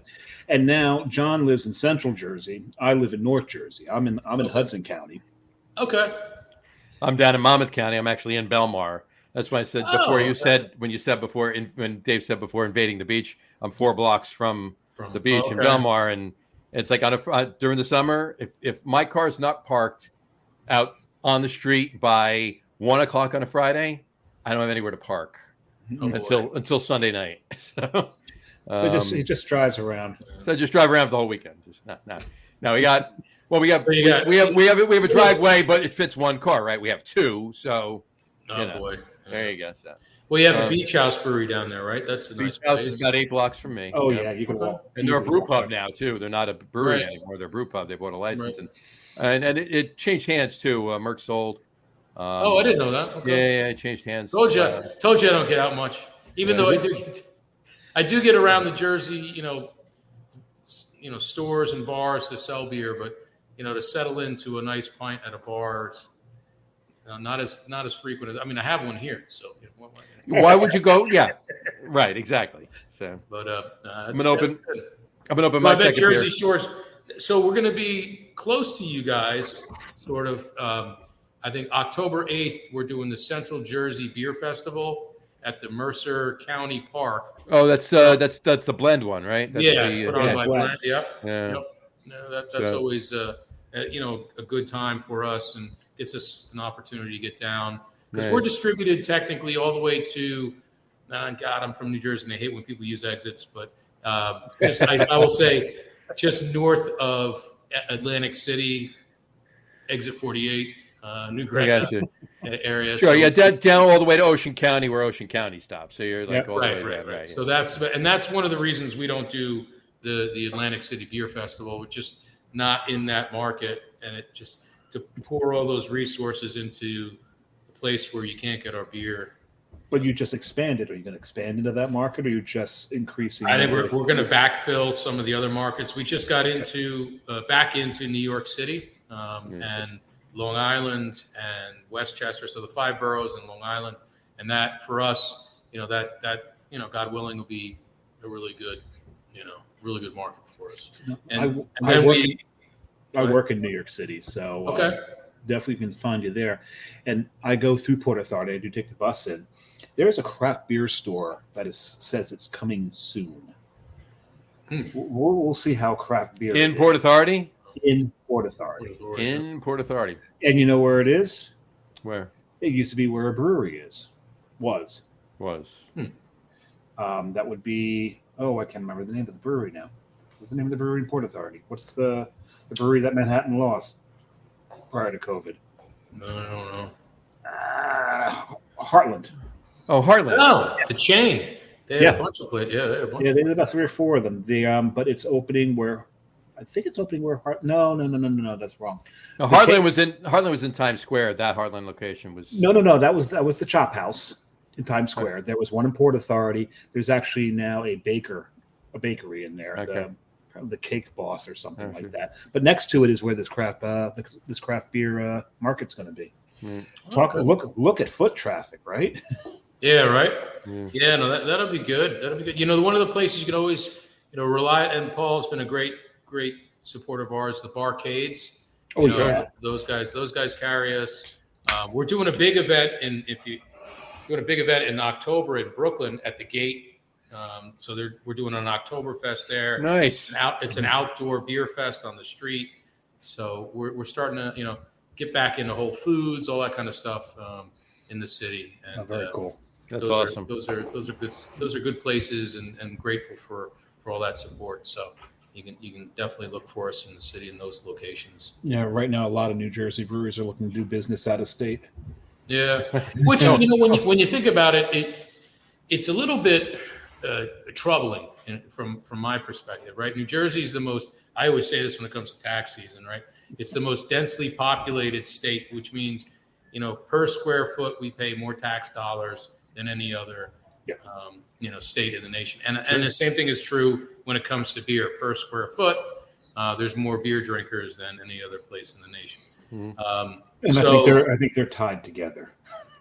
And now John lives in Central Jersey. I live in North Jersey. I'm in Hudson County. Okay. I'm down in Monmouth County. I'm actually in Belmar. That's why I said before. You said when Dave said before invading the beach. I'm 4 blocks from the beach in Belmar, and it's like during the summer. If my car's not parked out on the street by 1 o'clock on a Friday, I don't have anywhere to park until Sunday night. So He just drives around. So I just drive around for the whole weekend. Just not. Now we have a driveway, but it fits 1 car, right? We have 2, so Boy. there you go. So Well, you have the Beach House Brewery down there, right? That's a nice Beach House place. is about 8 blocks from me. Oh yeah, you can walk. And they're a brew easily pub walk. now too. They're not a brewery anymore. They're a brew pub. They bought a license, and it changed hands too. Merck sold. I didn't know that. Okay. Yeah, it changed hands. Told you I don't get out much. Even though I do get around the Jersey, stores and bars to sell beer, but to settle into a nice pint at a bar, it's not as frequent as. I mean, I have one here, so. Why would you go? Yeah, right, exactly. So, but I'm gonna open so my I bet second Jersey beer. Shores. So we're going to be close to you guys, sort of. I think October 8th, we're doing the Central Jersey Beer Festival at the Mercer County Park. Oh, that's the blend one, right? That's it's put on by blend. Blend. Yep. Yeah. Yep. No, that's always a good time for us and gets us an opportunity to get down because we're distributed technically all the way to. God, I'm from New Jersey and I hate when people use exits, but I will say just north of Atlantic City, exit 48. New Granada area. Sure, so, down all the way to Ocean County, where Ocean County stops. So you're like all the way right. there, right? So that's one of the reasons we don't do the Atlantic City Beer Festival. We're just not in that market, and it just to pour all those resources into a place where you can't get our beer. But you just expanded. Are you going to expand into that market, or are you just increasing? I think we're going to backfill some of the other markets. We just got back into New York City and Long Island and Westchester, so the 5 boroughs in Long Island, and that for us, that God willing, will be a really good market for us. I work in New York City, so definitely can find you there. And I go through Port Authority. I do take the bus in. There's a craft beer store that says it's coming soon. We'll see how craft beer in Port Authority. In Port Authority. In Port Authority. And you know where it is? Where? It used to be where a brewery was. That would be, I can't remember the name of the brewery now. What's the name of the brewery in Port Authority? What's the brewery that Manhattan lost prior to COVID? No, I don't know. Heartland. Oh, Heartland. Oh, the chain. They had a bunch of places. Yeah, they had a bunch. Yeah, they had about 3 or 4 of them. But it's opening where. I think it's opening where No, that's wrong. No, Heartland was in Times Square. That Heartland location was No. That was the Chop House in Times Square. There was one in Port Authority. There's actually now a bakery in there. Okay. The Cake Boss or something like that. But next to it is where this craft beer market's going to be. Look at foot traffic, right? Yeah, right. Yeah, no, that'll be good. That'll be good. One of the places you can always rely. And Paul's been a great supporter of ours. The Barcades. Those guys carry us. We're doing a big event, and if you doing a big event in October in Brooklyn at the Gate. So we're doing an Oktoberfest there. Nice. It's an outdoor beer fest on the street. So we're starting to, get back into Whole Foods, all that kind of stuff in the city. And, very cool. That's awesome. Those are good places, and grateful for all that support. So you can definitely look for us in the city in those locations. Yeah, right now a lot of New Jersey breweries are looking to do business out of state. Yeah, which when you think about it, it's a little bit troubling from my perspective, right? New Jersey is the most. I always say this when it comes to tax season, right? It's the most densely populated state, which means, per square foot, we pay more tax dollars than any other, state in the nation. And the same thing is true when it comes to beer. Per square foot, there's more beer drinkers than any other place in the nation. And I think they're tied together.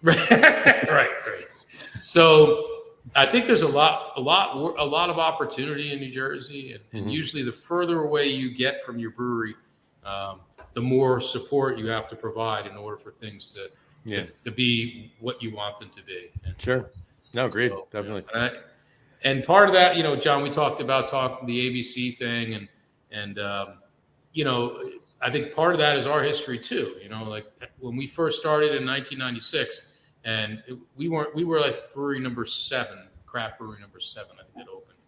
Right. So I think there's a lot of opportunity in New Jersey, and usually the further away you get from your brewery, the more support you have to provide in order for things to be what you want them to be. And sure. No, agreed. So, definitely. And part of that, John, we talked about the ABC thing, and I think part of that is our history too. Like when we first started in 1996, and we were like brewery number 7, craft brewery number 7, I think it opened.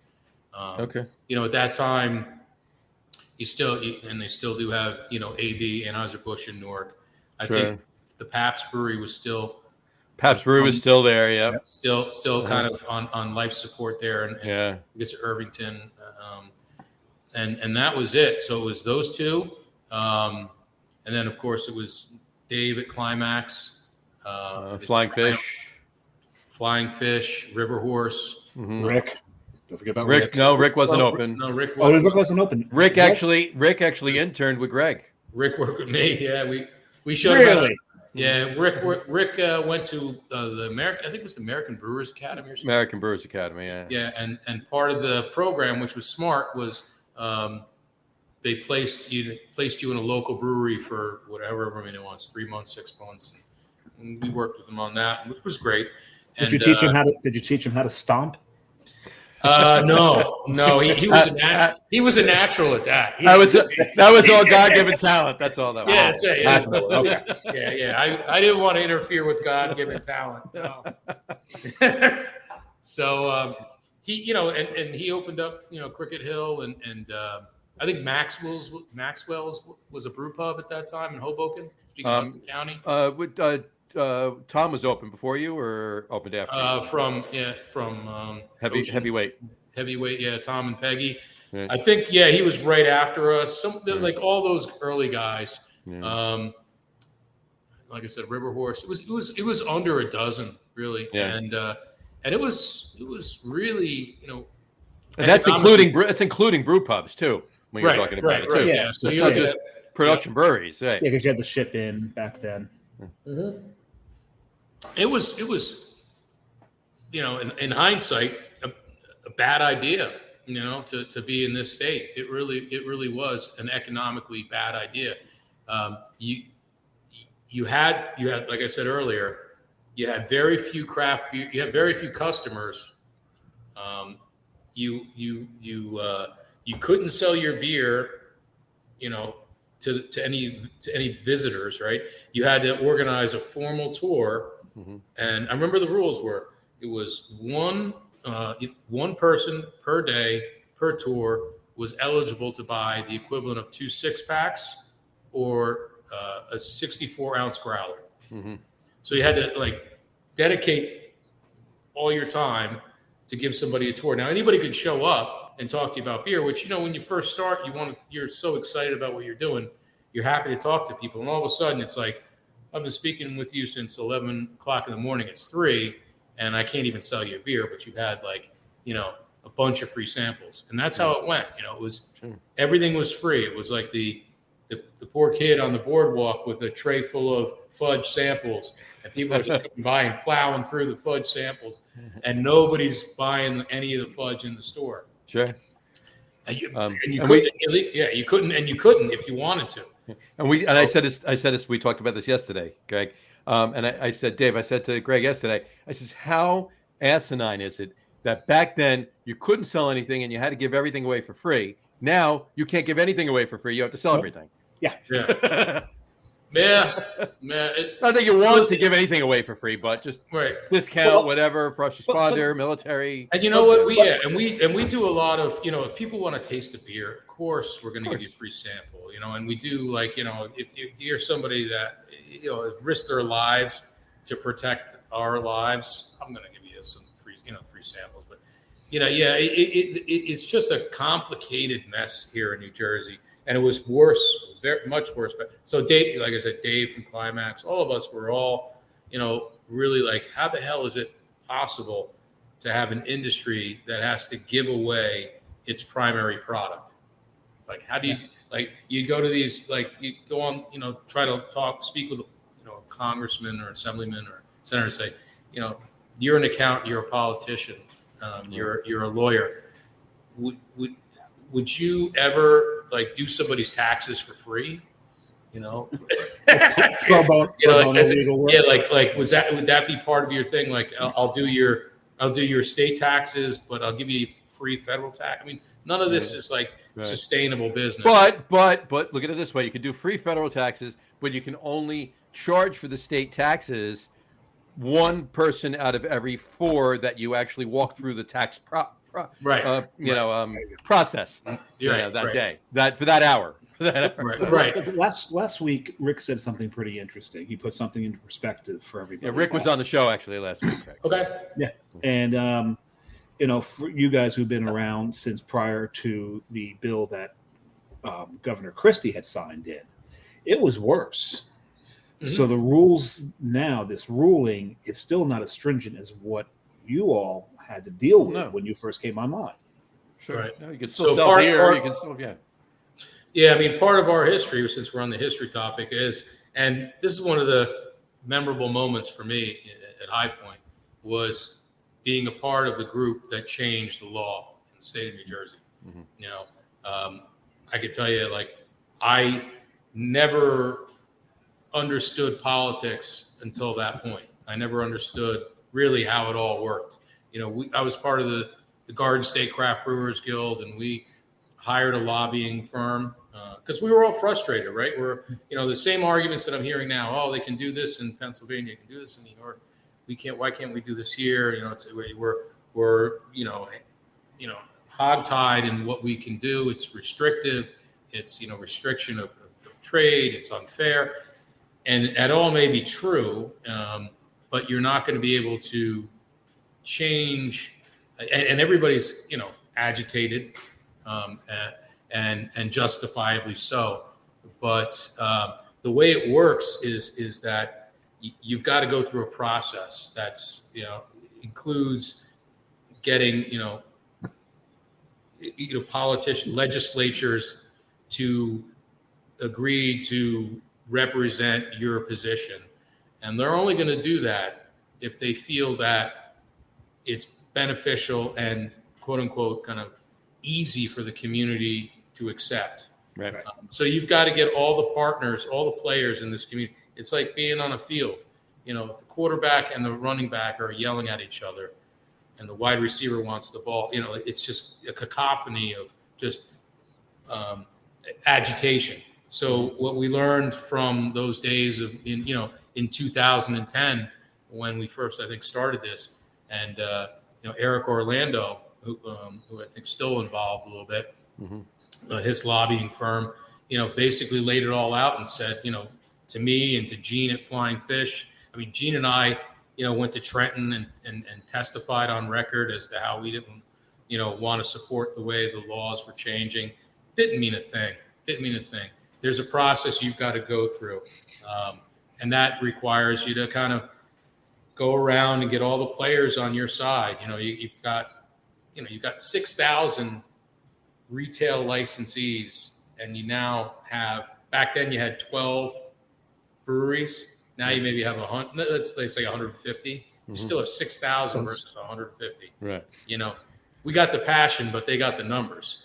Okay. At that time, they still do have, AB, Anheuser-Busch in Newark. I think the Pabst brewery was still. Pabst brewery was still there. Yeah. Still kind of on life support there. And I guess Irvington. And that was it. So it was those two. And then of course it was Dave at Climax, Flying Fish, River Horse, Rick. Don't forget about Rick. No, Rick wasn't open. No, Rick wasn't open. Rick actually interned with Greg. Rick worked with me. Yeah, we showed really. Yeah, Rick went to the American. I think it was the American Brewers Academy or something. American Brewers Academy. Yeah. Yeah, and part of the program, which was smart, was they placed you in a local brewery for whatever many months, 3 months, 6 months. And we worked with them on that, which was great. Did you teach him how to stomp? No, he was a natural at that. That was all God-given talent. That's all that was. Yeah, that's it. Okay. Yeah. I didn't want to interfere with God-given talent. No. So he, and he opened up, Cricket Hill, and I think Maxwell's was a brew pub at that time in Hoboken, Johnson County. Tom was open before you, or opened after? From heavyweight. Yeah, Tom and Peggy. Yeah. I think he was right after us. Like all those early guys. Yeah. Like I said, River Horse. It was under a dozen really, and it was really And that's including brew pubs too. When you're talking about it too. Yeah, so it's not just production breweries. Right. Yeah, because you had to ship in back then. Mm-hmm. It was in hindsight a bad idea, to be in this state. It really was an economically bad idea. You had like I said earlier, you had very few craft beer, you had very few customers. You couldn't sell your beer, to any visitors, right? You had to organize a formal tour. Mm-hmm. And I remember the rules were, it was one person per day per tour was eligible to buy the equivalent of 2 6-packs or a 64-ounce growler. Mm-hmm. So you had to dedicate all your time to give somebody a tour. Now anybody could show up and talk to you about beer, which, when you first start, you're so excited about what you're doing. You're happy to talk to people. And all of a sudden it's like, I've been speaking with you since 11 o'clock in the morning. It's 3 and I can't even sell you a beer, but you've had a bunch of free samples. And that's how it went. It was, everything was free. It was like the poor kid on the boardwalk with a tray full of fudge samples, and people are just coming by and plowing through the fudge samples, and nobody's buying any of the fudge in the store. Sure. And you couldn't if you wanted to. And I said this. We talked about this yesterday, Greg. And I said, Dave, I said to Greg yesterday, I says, how asinine is it that back then you couldn't sell anything and you had to give everything away for free? Now you can't give anything away for free. You have to sell everything. Yeah. Yeah. Not that you want to give anything away for free, but just Right. discount, whatever, first responder, military. And you know what? We do a lot of, if people want to taste a beer, of course, we're going to give you a free sample, and we do if you're somebody that, have risked their lives to protect our lives, I'm going to give you some free samples. But, it's just a complicated mess here in New Jersey. And it was worse, very much worse. But so Dave, like I said, Dave from Climax, all of us were all, really like, how the hell is it possible to have an industry that has to give away its primary product? Like, how do you, you go to these, you go on, try to speak with, a congressman or assemblyman or senator and say, you're an accountant, you're a politician, you're a lawyer. Would you ever do somebody's taxes for free? Would that be part of your thing? Like, I'll do your state taxes, but I'll give you free federal tax. I mean, none of this is sustainable business. But look at it this way: you could do free federal taxes, but you can only charge for the state taxes one person out of every 4 that you actually walk through the tax process day, that for that hour. Right. Last week, Rick said something pretty interesting. He put something into perspective for everybody. Yeah, Rick was on the show actually last week. Okay. Yeah, and for you guys who've been around since prior to the bill that Governor Christie had signed in, it was worse. Mm-hmm. So the rules now, this ruling, is still not as stringent as what you all had to deal with when you first came online. Sure. Right. No, you can still sell beer. You can still Yeah, I mean, part of our history, since we're on the history topic, is, and this is one of the memorable moments for me at High Point, was being a part of the group that changed the law in the state of New Jersey. Mm-hmm. I could tell you, I never understood politics until that point. I never understood really how it all worked. I was part of the Garden State Craft Brewers Guild, and we hired a lobbying firm because we were all frustrated, right? We're, the same arguments that I'm hearing now. Oh, they can do this in Pennsylvania, they can do this in New York. We can't. Why can't we do this here? We're hogtied in what we can do. It's restrictive. It's restriction of trade. It's unfair, and that all may be true, but you're not going to be able to change. And everybody's agitated. And justifiably so, but the way it works is that you've got to go through a process that's includes getting politicians, legislatures to agree to represent your position, and they're only going to do that if they feel that it's beneficial and quote unquote kind of easy for the community to accept. Right. So you've got to get all the partners, all the players in this community. It's like being on a field. If the quarterback and the running back are yelling at each other and the wide receiver wants the ball, it's just a cacophony of just agitation. So what we learned from those days of in 2010, when we first, I think, started this, and Eric Orlando, who I think still involved a little bit, mm-hmm. His lobbying firm, basically laid it all out and said, to me and to Gene at Flying Fish. I mean, Gene and I, went to Trenton and testified on record as to how we didn't, want to support the way the laws were changing. Didn't mean a thing. There's a process you've got to go through. And that requires you to kind of go around and get all the players on your side. You've got 6,000 retail licensees, and you now have, back then you had 12 breweries. Now you maybe have 100, let's say 150. Mm-hmm. You still have 6,000 versus 150. Right. We got the passion, but they got the numbers,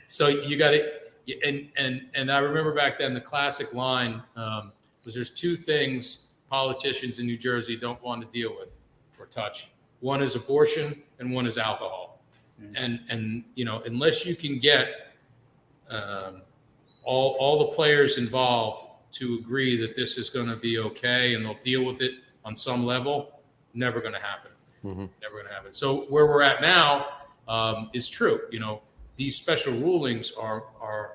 So you got it. And I remember back then the classic line was was there's two things politicians in New Jersey don't want to deal with or touch. One is abortion and one is alcohol. And you know, unless you can get all the players involved to agree that this is going to be okay and they'll deal with it on some level, never going to happen. Never going to happen. So where we're at now is true. You know, these special rulings are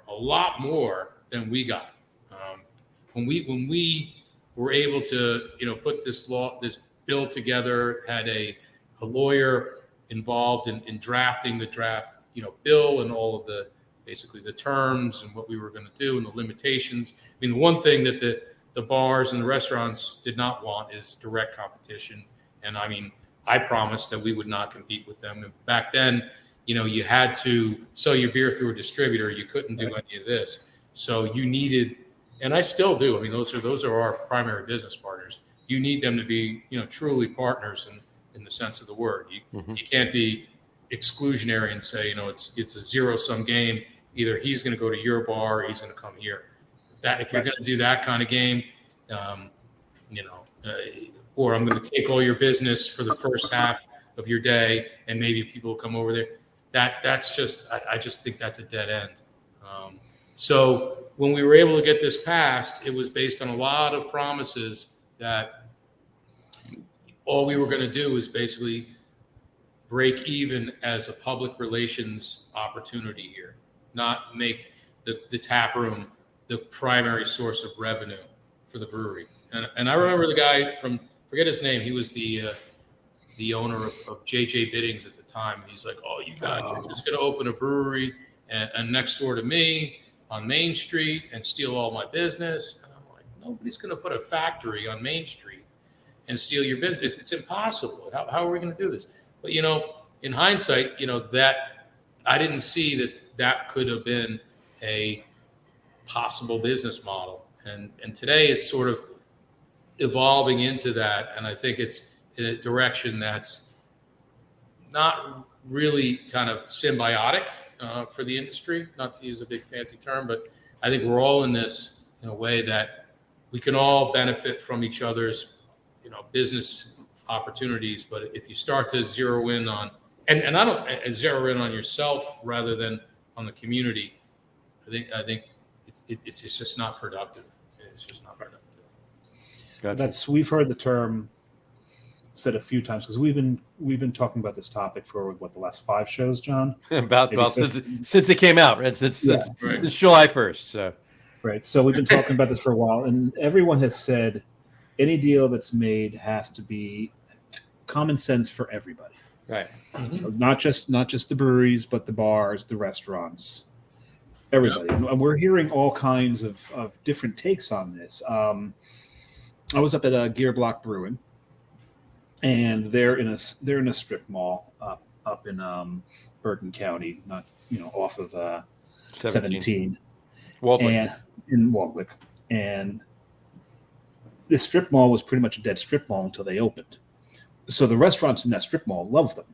a lot more than we got. When we were able to, you know, put this bill together, had a lawyer involved in drafting the draft, you know, bill and all of basically the terms and what we were going to do and the limitations. I mean, the one thing that the bars and the restaurants did not want is direct competition. And I mean, I promised that we would not compete with them. And back then, you know, you had to sell your beer through a distributor. You couldn't do any of this. So you needed, and I still do. I mean, those are our primary business partners. You need them to be, you know, truly partners in the sense of the word. You can't be exclusionary and say, you know, it's a zero-sum game. Either he's going to go to your bar or he's going to come here. If you're going to do that kind of game, you know, or I'm going to take all your business for the first half of your day and maybe people will come over there. That's just, I just think that's a dead end. So when we were able to get this passed, it was based on a lot of promises that all we were going to do was basically break even as a public relations opportunity here, not make the tap room the primary source of revenue for the brewery. And I remember the guy from, forget his name, he was the owner of JJ Biddings at the time. And he's like, oh, you guys are just going to open a brewery and next door to me on Main Street and steal all my business. And I'm like, nobody's going to put a factory on Main Street and steal your business. It's impossible. How are we going to do this? But, you know, in hindsight, you know, that I didn't see that could have been a possible business model. And today it's sort of evolving into that. And I think it's in a direction that's not really kind of symbiotic for the industry, not to use a big fancy term, but I think we're all in this in a way that we can all benefit from each other's, you know, business opportunities. But if you start to zero in on, and I don't zero in on yourself rather than on the community, I think it's just not productive. It's just not productive. Gotcha. We've heard the term said a few times because we've been talking about this topic for the last 5 shows, John. about since it came out, right? Since July 1st. So right. So we've been talking about this for a while, and everyone has said any deal that's made has to be common sense for everybody. Right. Mm-hmm. Not just the breweries, but the bars, the restaurants, everybody. Yep. And we're hearing all kinds of different takes on this. I was up at Gear Block Brewing, and they're in a strip mall up in Bergen County, not off of 17. Waldwick. And in Waldwick. And this strip mall was pretty much a dead strip mall until they opened. So the restaurants in that strip mall love them.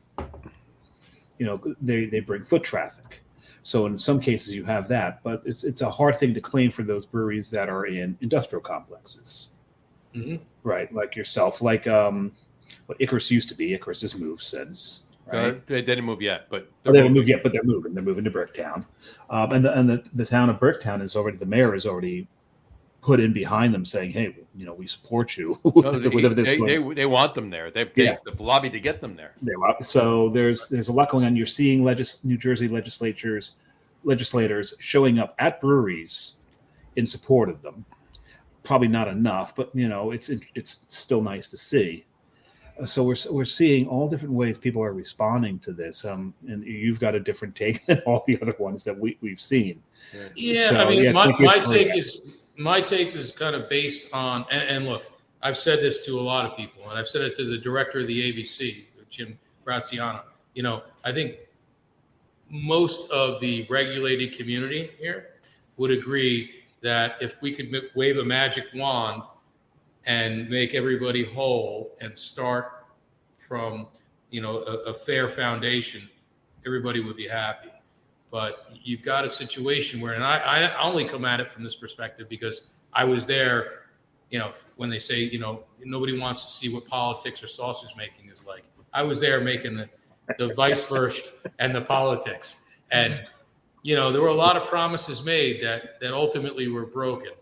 You know, they bring foot traffic. So in some cases you have that, but it's a hard thing to claim for those breweries that are in industrial complexes. Mm-hmm. Right, like yourself, like what Icarus used to be. Icarus has moved since. Right? They didn't move yet, but they haven't moved yet. But they're moving. They're moving to Bricktown, and the town of Bricktown is already, the mayor is already put in behind them, saying, "Hey, we support you." They want them there. They've lobbied to get them there. So there's a lot going on. You're seeing New Jersey legislators showing up at breweries in support of them. Probably not enough, but it's still nice to see. So we're seeing all different ways people are responding to this, and you've got a different take than all the other ones that we've seen. Yeah, so, I mean, my take is kind of based on, and look, I've said this to a lot of people, and I've said it to the director of the ABC, Jim Graziano. I think most of the regulated community here would agree that if we could wave a magic wand and make everybody whole and start from, a fair foundation, everybody would be happy. But you've got a situation where, and I only come at it from this perspective because I was there when they say, nobody wants to see what politics or sausage making is like. I was there making the vice versa and the politics. And, there were a lot of promises made that ultimately were broken.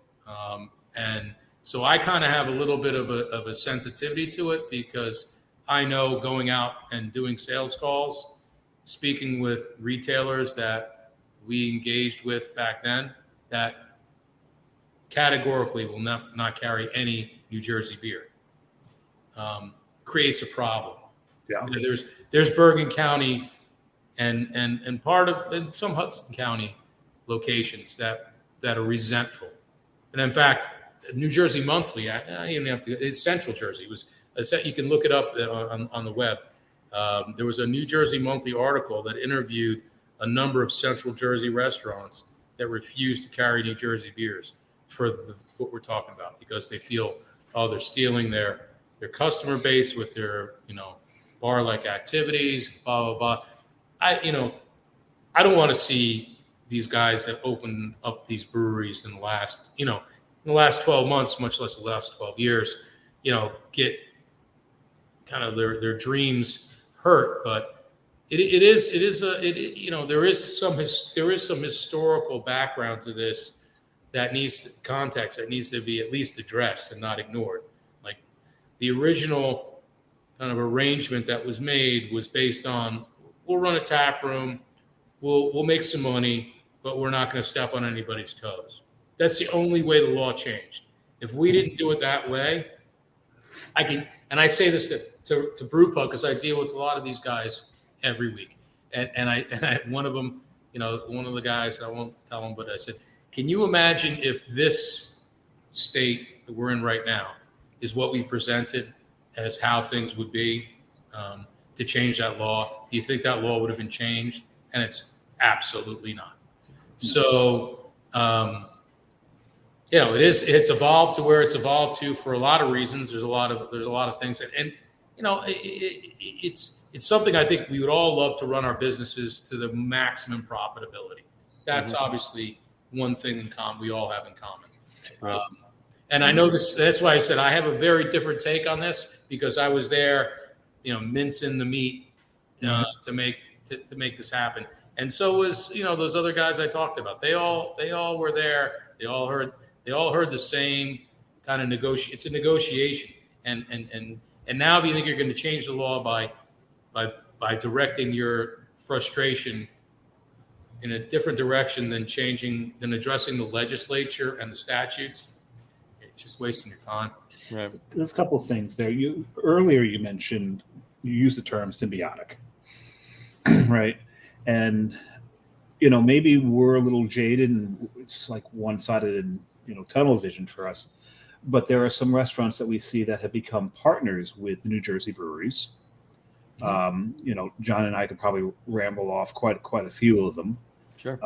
And so I kind of have a little bit of a sensitivity to it, because I know going out and doing sales calls, speaking with retailers that we engaged with back then, that categorically will not carry any New Jersey beer. Creates a problem. Yeah. There's Bergen County and part of and some Hudson County locations that are resentful. And in fact, New Jersey Monthly, I even have to. It's Central Jersey. It was you can look it up on the web. There was a New Jersey Monthly article that interviewed a number of Central Jersey restaurants that refused to carry New Jersey beers for what we're talking about, because they feel, they're stealing their customer base with their bar-like activities, blah blah blah. I don't want to see these guys that opened up these breweries in the last 12 months, much less the last 12 years, get kind of their dreams hurt. But there is some historical background to this that needs context, that needs to be at least addressed and not ignored. Like, the original kind of arrangement that was made was based on, we'll run a tap room, we'll make some money, but we're not going to step on anybody's toes. That's the only way the law changed. If we didn't do it that way, and I say this to Brewpub, because I deal with a lot of these guys every week, and I one of them, one of the guys, I won't tell him, but I said, can you imagine if this state that we're in right now is what we presented as how things would be to change that law? Do you think that law would have been changed? And it's absolutely not. So, it's evolved to where it's evolved to for a lot of reasons. There's a lot of things, and it's something I think we would all love to run our businesses to the maximum profitability. That's obviously one thing in common we all have in common. Right. And I know this. That's why I said I have a very different take on this, because I was there, mincing the meat to make this happen. And so was those other guys I talked about. They all were there. They all heard the same kind of negotiation. It's a negotiation. And now, if you think you're going to change the law by directing your frustration in a different direction than addressing the legislature and the statutes, it's just wasting your time. Right. There's a couple of things there. Earlier you mentioned, you used the term symbiotic, right? And maybe we're a little jaded, and it's like one-sided, tunnel vision for us. But there are some restaurants that we see that have become partners with the New Jersey breweries. Mm-hmm. John and I could probably ramble off quite a few of them. Sure.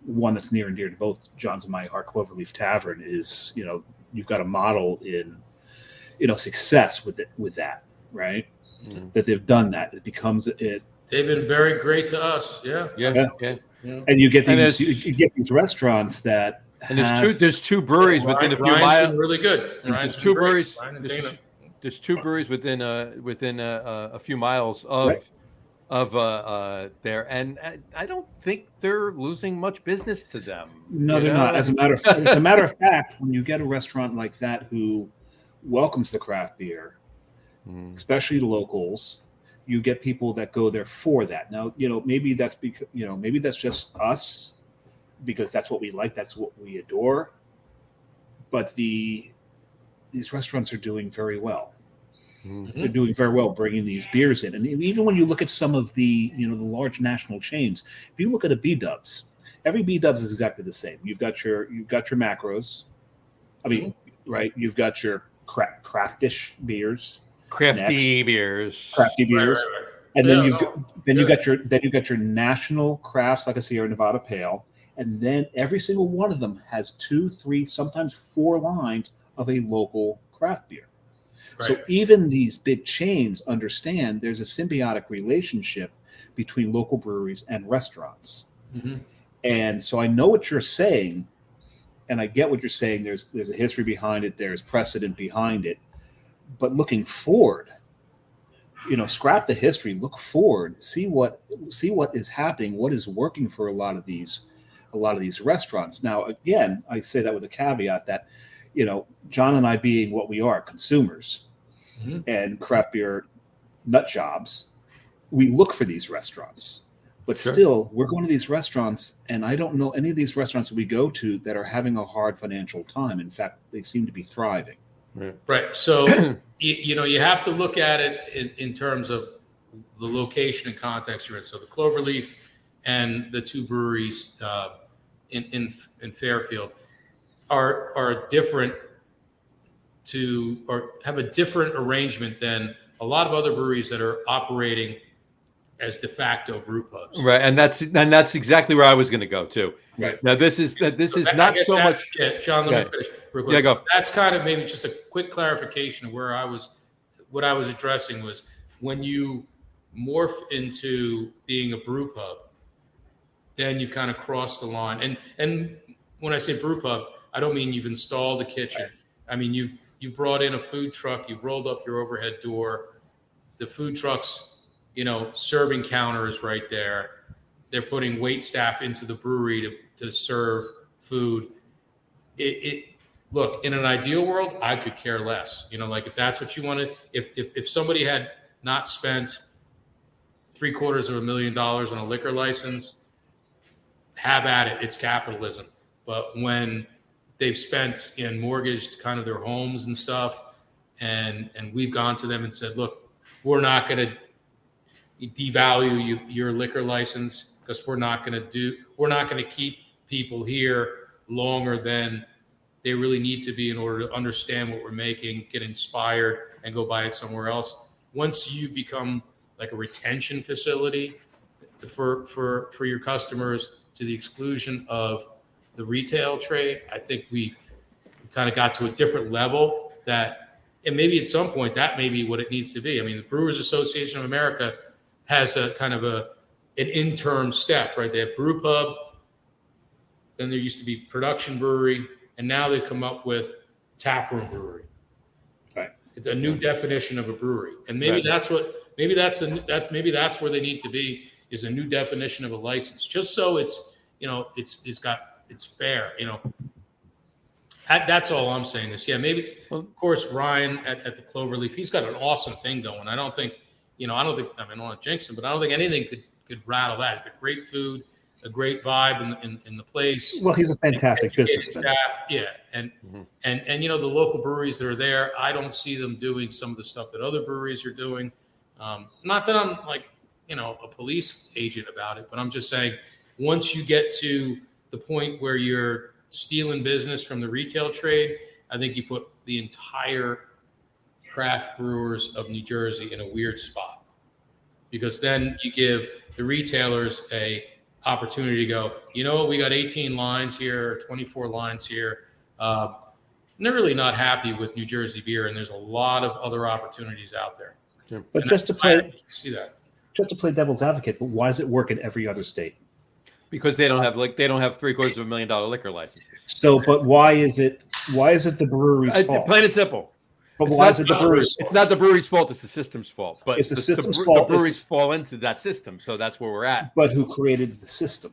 One that's near and dear to both John's and my heart, Cloverleaf Tavern, is you've got a model in success with that, right? Mm-hmm. That they've done that. It becomes it. They've been very great to us. Yeah. And you get these restaurants that. And there's two breweries within a few miles. Really good. There's two breweries. There's two breweries within a few miles of there, and I don't think they're losing much business to them. No, they're not. As a matter of fact, when you get a restaurant like that who welcomes the craft beer, especially the locals, you get people that go there for that. Now, maybe that's because maybe that's just us, because that's what we like, that's what we adore. But these restaurants are doing very well. Mm-hmm. They're doing very well bringing these beers in. And even when you look at some of the the large national chains, if you look at a B-Dubs, every B-Dubs is exactly the same. You've got your macros. I mean, right? You've got your craftish beers. Crafty beers. Right. And then you got your national crafts, like a Sierra Nevada Pale. And then every single one of them has 2, 3, sometimes 4 lines of a local craft beer. Right. So even these big chains understand there's a symbiotic relationship between local breweries and restaurants. Mm-hmm. And so I know what you're saying, And I get what you're saying. There's a history behind it. There's precedent behind it. But looking forward, scrap the history. Look forward. See what is happening. What is working for a lot of these restaurants. Now, again, I say that with a caveat that, John and I being what we are, consumers and craft beer nut jobs, we look for these restaurants. But still, we're going to these restaurants, and I don't know any of these restaurants that we go to that are having a hard financial time. In fact, they seem to be thriving. Right. So, you have to look at it in terms of the location and context you're in. So the Cloverleaf and the two breweries in Fairfield are different or have a different arrangement than a lot of other breweries that are operating as de facto brew pubs. Right, and that's exactly where I was going to go too. Right. Now this is not so much. Yeah, John, let me finish real quick. Yeah, go. So that's kind of maybe just a quick clarification of what I was addressing was when you morph into being a brew pub, then you've kind of crossed the line. And when I say brew pub, I don't mean you've installed a kitchen. I mean you've brought in a food truck, you've rolled up your overhead door, the food truck's serving counter is right there. They're putting wait staff into the brewery to serve food. Look, in an ideal world, I could care less. Like if that's what you wanted, if somebody had not spent $750,000 on a liquor license, have at it. It's capitalism. But when they've spent and mortgaged kind of their homes and stuff, and we've gone to them and said, look, we're not going to devalue your liquor license because we're not going to keep people here longer than they really need to be in order to understand what we're making, get inspired, and go buy it somewhere else. Once you become like a retention facility for your customers to the exclusion of the retail trade, I think we've kind of got to a different level and maybe at some point that may be what it needs to be. I mean, the Brewers Association of America has a kind of an interim step, right? They have brew pub, then there used to be production brewery, and now they come up with taproom brewery. Right. It's a new definition of a brewery, and maybe that's where they need to be, is a new definition of a license, just so it's fair. That's all I'm saying. Maybe of course Ryan at the Cloverleaf, he's got an awesome thing going. I don't want to jinx him, but I don't think anything could rattle that. He's got great food, a great vibe in the place. Well, he's a fantastic businessman. Yeah, and the local breweries that are there, I don't see them doing some of the stuff that other breweries are doing. Not that I'm like a police agent about it, but I'm just saying once you get to the point where you're stealing business from the retail trade, I think you put the entire craft brewers of New Jersey in a weird spot, because then you give the retailers a opportunity to go, we got 18 lines here, 24 lines here. They're really not happy with New Jersey beer, and there's a lot of other opportunities out there. Sure. But And just to play devil's advocate, but why does it work in every other state? Because they don't have $750,000 liquor licenses. So, but why is it the brewery's fault? Plain and simple. But why is it the brewery's fault? It's not the brewery's fault. It's the system's fault. But it's the system's fault. The breweries fall into that system, so that's where we're at. But who created the system?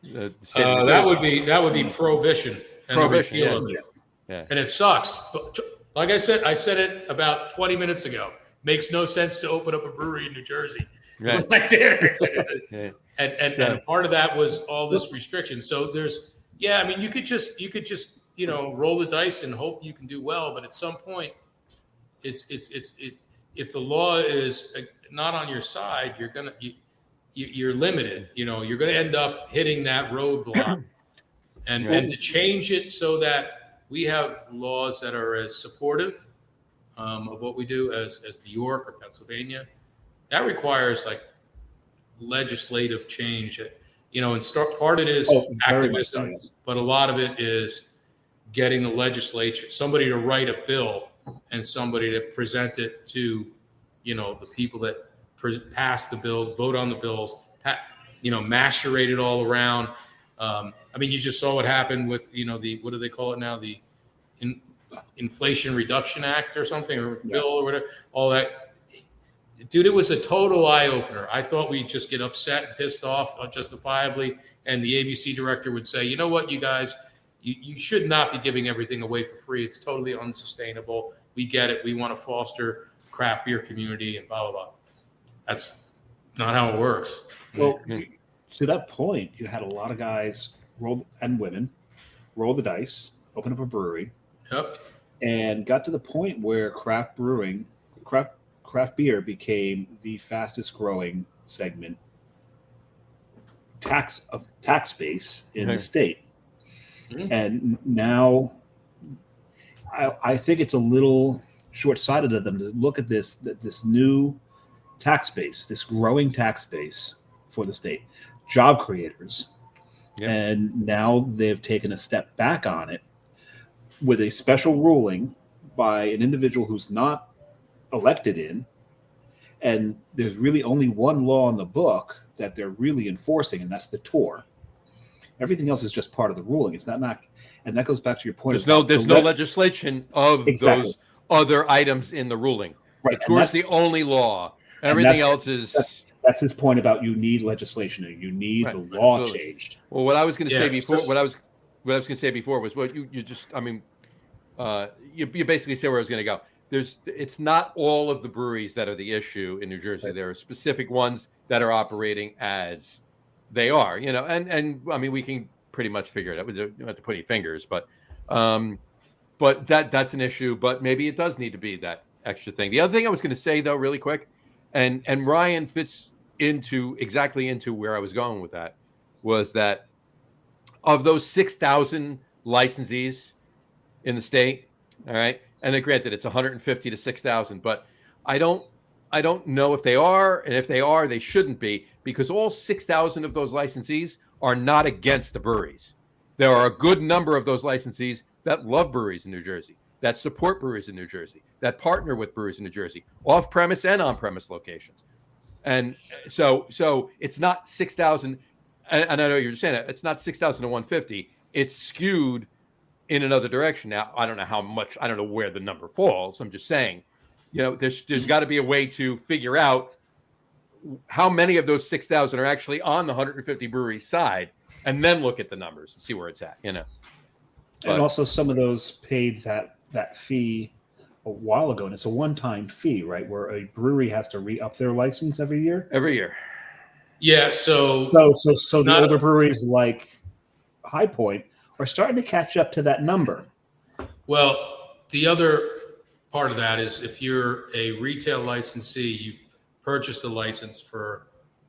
That would be prohibition. Prohibition. Yeah. And it sucks. But like I said it about 20 minutes ago. Makes no sense to open up a brewery in New Jersey. Right. I did. And part of that was all this restriction. So you could just roll the dice and hope you can do well. But at some point, if the law is not on your side, you're limited. You're gonna end up hitting that roadblock. And to change it so that we have laws that are as supportive of what we do as New York or Pennsylvania, that requires like legislative change. Part of it is activism, but a lot of it is getting the legislature, somebody to write a bill and somebody to present it to, the people that pass the bills, vote on the bills, macerate it all around. I mean, you just saw what happened with, what do they call it now? The Inflation Reduction Act or something, or bill or whatever, all that. Dude, it was a total eye opener. I thought we'd just get upset and pissed off justifiably. And the ABC director would say, you know what, you guys, you should not be giving everything away for free. It's totally unsustainable. We get it. We want to foster craft beer community and blah, blah, blah. That's not how it works. Well, to that point, you had a lot of guys and women roll the dice, open up a brewery, and got to the point where craft beer became the fastest growing segment tax base in the state. Mm-hmm. And now I think it's a little short-sighted of them to look at this new tax base, this growing tax base for the state, job creators. Yeah. And now they've taken a step back on it with a special ruling by an individual who's not elected in. And there's really only one law in the book that they're really enforcing, and that's the tour. Everything else is just part of the ruling. It's not, and that goes back to your point. There's no legislation of those other items in the ruling. Right. The tour is the only law. Everything else is. That's his point about you need legislation and you need the law changed. Well, what I was going to say before, what I was going to say before was, well, you just, I mean, you basically say where I was going to go. It's not all of the breweries that are the issue in New Jersey. Right. There are specific ones that are operating as they are, and I mean, we can pretty much figure it out. We don't have to put any fingers, but that's an issue. But maybe it does need to be that extra thing. The other thing I was going to say, though, really quick, and Ryan fits exactly into where I was going with that, was that of those 6,000 licensees in the state, all right, and then granted it's 150 to 6,000, but I don't know if they are, and if they are, they shouldn't be, because all 6,000 of those licensees are not against the breweries. There are a good number of those licensees that love breweries in New Jersey, that support breweries in New Jersey, that partner with breweries in New Jersey, off-premise and on-premise locations. And so it's not 6,000, and I know you're saying it, it's not 6,000 to 150. It's skewed in another direction. Now, I don't know how much, I don't know where the number falls. I'm just saying, there's got to be a way to figure out how many of those 6,000 are actually on the 150 brewery side, and then look at the numbers and see where it's at, But, and also some of those paid that fee a while ago, and it's a one-time fee, right? Where a brewery has to re-up their license every year. Yeah. So the older breweries like High Point are starting to catch up to that number. Well, the other part of that is if you're a retail licensee, you've purchased a license for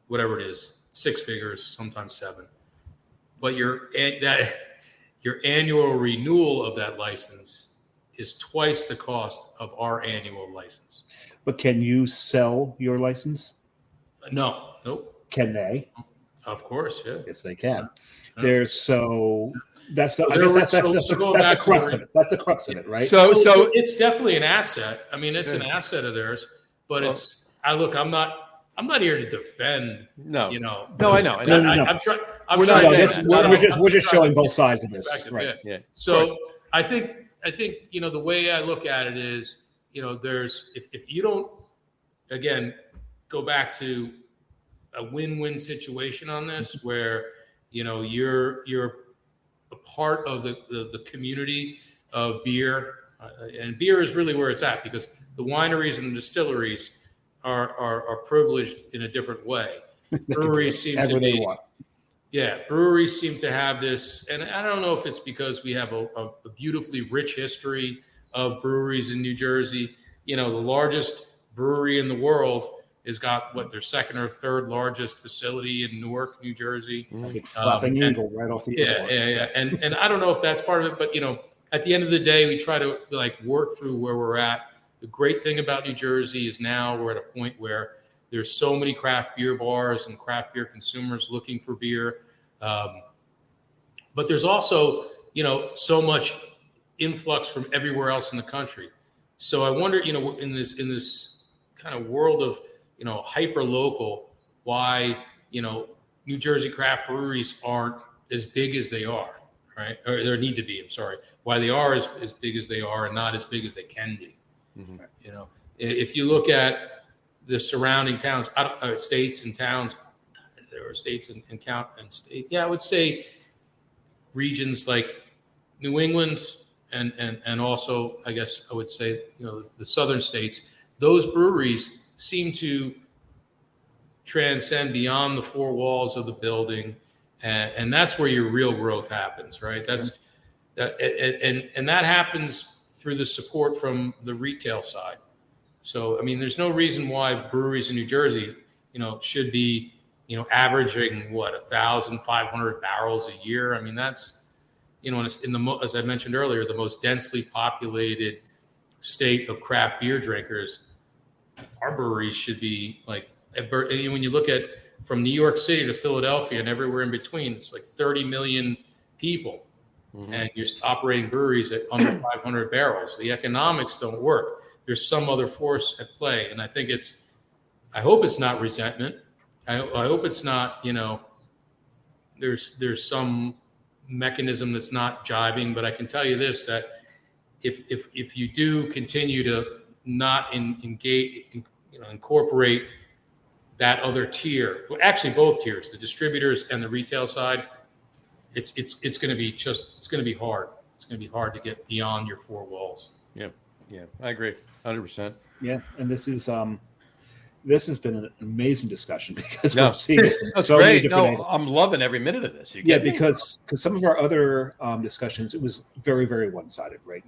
whatever it is, 6 figures, sometimes 7, but your annual renewal of that license is twice the cost of our annual license. But can you sell your license? No. Nope. Can they? Of course, yeah. Yes, they can. Yeah. That's the crux of it. That's the crux of it, right? So it's definitely an asset. I mean, it's an asset of theirs, but I'm not here to defend. No, No, I know. No. We're just showing both sides of this, right? Yeah. So I think the way I look at it is, there's if you don't, again, go back to a win-win situation on this, where you're a part of the community of beer, and beer is really where it's at, because the wineries and the distilleries are privileged in a different way. Breweries seem to be. Yeah, breweries seem to have this, and I don't know if it's because we have a beautifully rich history of breweries in New Jersey. The largest brewery in the world has got their second or third largest facility in Newark, New Jersey. Flapping Eagle right off the airport. Yeah. And I don't know if that's part of it, but at the end of the day, we try to work through where we're at. The great thing about New Jersey is now we're at a point where there's so many craft beer bars and craft beer consumers looking for beer. But there's also, so much influx from everywhere else in the country. So I wonder, in this kind of world of, hyper local, why, New Jersey craft breweries aren't as big as they are, right? Or they need to be, I'm sorry. Why they are as big as they are and not as big as they can be. Mhm. You know, if you look at the surrounding towns, states and towns, there are states and state. Yeah, I would say regions like New England and also, I guess I would say, the southern states, those breweries seem to transcend beyond the four walls of the building. And that's where your real growth happens, right? And that happens through the support from the retail side. So, I mean, there's no reason why breweries in New Jersey, should be, averaging 1,500 barrels a year. I mean, that's, as I mentioned earlier, the most densely populated state of craft beer drinkers. Our breweries should be like, when you look at from New York City to Philadelphia and everywhere in between, it's like 30 million people. Mm-hmm. And you're operating breweries at under 500 barrels. The economics don't work. There's some other force at play. And I think I hope it's not resentment. I hope it's not, there's some mechanism that's not jibing, but I can tell you this, that if you do continue to not engage, incorporate that other tier, well, actually both tiers, the distributors and the retail side, it's going to be hard. It's going to be hard to get beyond your four walls. Yeah, I agree, 100%. Yeah, and this has been an amazing discussion because we're seeing it from That's so great. many different angles. I'm loving every minute of this. Because some of our other discussions, it was very, very one-sided, right?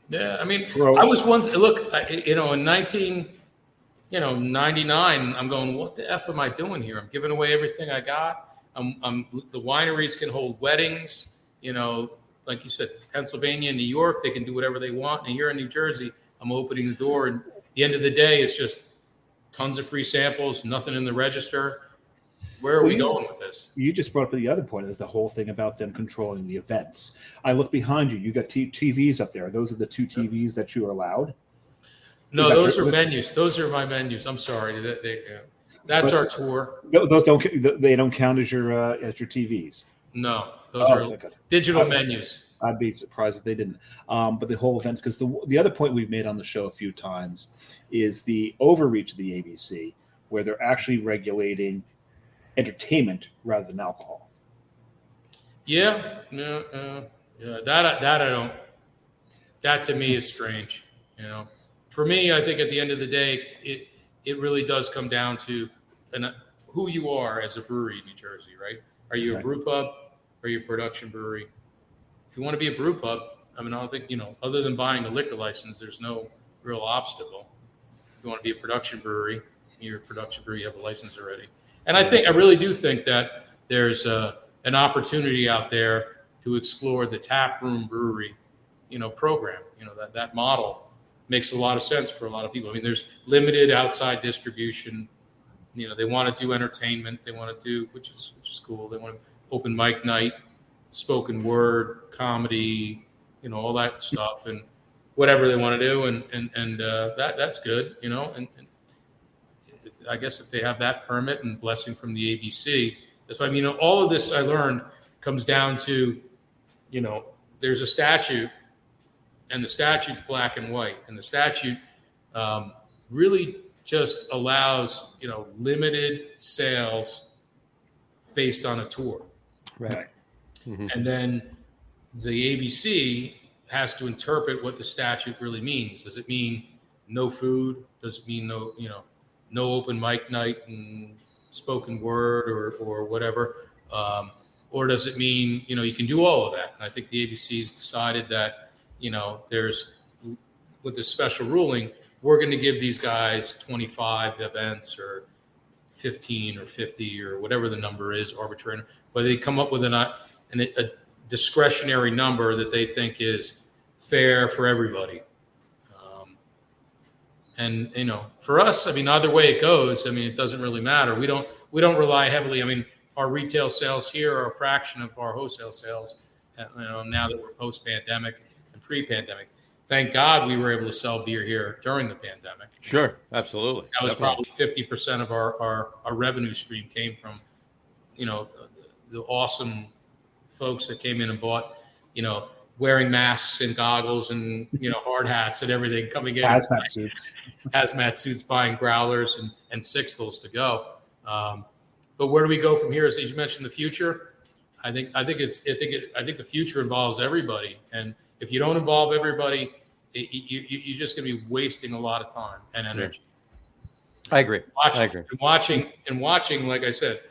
Yeah, I mean, I was once in 1999, I'm going, what the F am I doing here? I'm giving away everything I got. The wineries can hold weddings, like you said, Pennsylvania and New York, they can do whatever they want. And here in New Jersey, I'm opening the door. And at the end of the day, it's just tons of free samples, nothing in the register. Where are we going with this? You just brought up the other point, is the whole thing about them controlling the events. I look behind you. You got TVs up there. Those are the two TVs that you are allowed? No, those are menus. Those are my menus. I'm sorry. That's our tour. Those don't count as your TVs. No, those are digital menus. I'd be surprised if they didn't. But the whole event, because the other point we've made on the show a few times is the overreach of the ABC, where they're actually regulating entertainment rather than alcohol. Yeah, that I don't. That to me is strange. For me, I think at the end of the day, it really does come down to who you are as a brewery in New Jersey, right? Are you a brew pub? Or are you a production brewery? If you want to be a brew pub, I mean, I don't think, other than buying a liquor license, there's no real obstacle. If you want to be a production brewery, you're a production brewery, you have a license already. And I really do think that there's an opportunity out there to explore the tap room brewery, program. That model makes a lot of sense for a lot of people. I mean, there's limited outside distribution. They want to do entertainment. They want to do, which is cool. They want to open mic night, spoken word, comedy, all that stuff, and whatever they want to do, and that's good, and I guess if they have that permit and blessing from the ABC, that's why all of this I learned comes down to, there's a statute, and the statute's black and white, and the statute really just allows limited sales based on a tour. Right. Mm-hmm. And then the ABC has to interpret what the statute really means. Does it mean no food? Does it mean no open mic night and spoken word or whatever? Or does it mean, you can do all of that? And I think the ABC has decided that, there's, with this special ruling, we're going to give these guys 25 events or 15 or 50 or whatever the number is, arbitrary, but they come up with a discretionary number that they think is fair for everybody. And for us, I mean, either way it goes, I mean, it doesn't really matter. We don't rely heavily. I mean, our retail sales here are a fraction of our wholesale sales. Now that we're post-pandemic and pre-pandemic, thank God we were able to sell beer here during the pandemic. Sure, absolutely. That was probably 50% of our revenue stream came from, the awesome folks that came in and bought, wearing masks and goggles and, hard hats and everything coming in. Hazmat suits, buying growlers and sixtels to go. But where do we go from here? As you mentioned, the future. I think the future involves everybody, and if you don't involve everybody, you're just going to be wasting a lot of time and energy. I agree. Watching, like I said,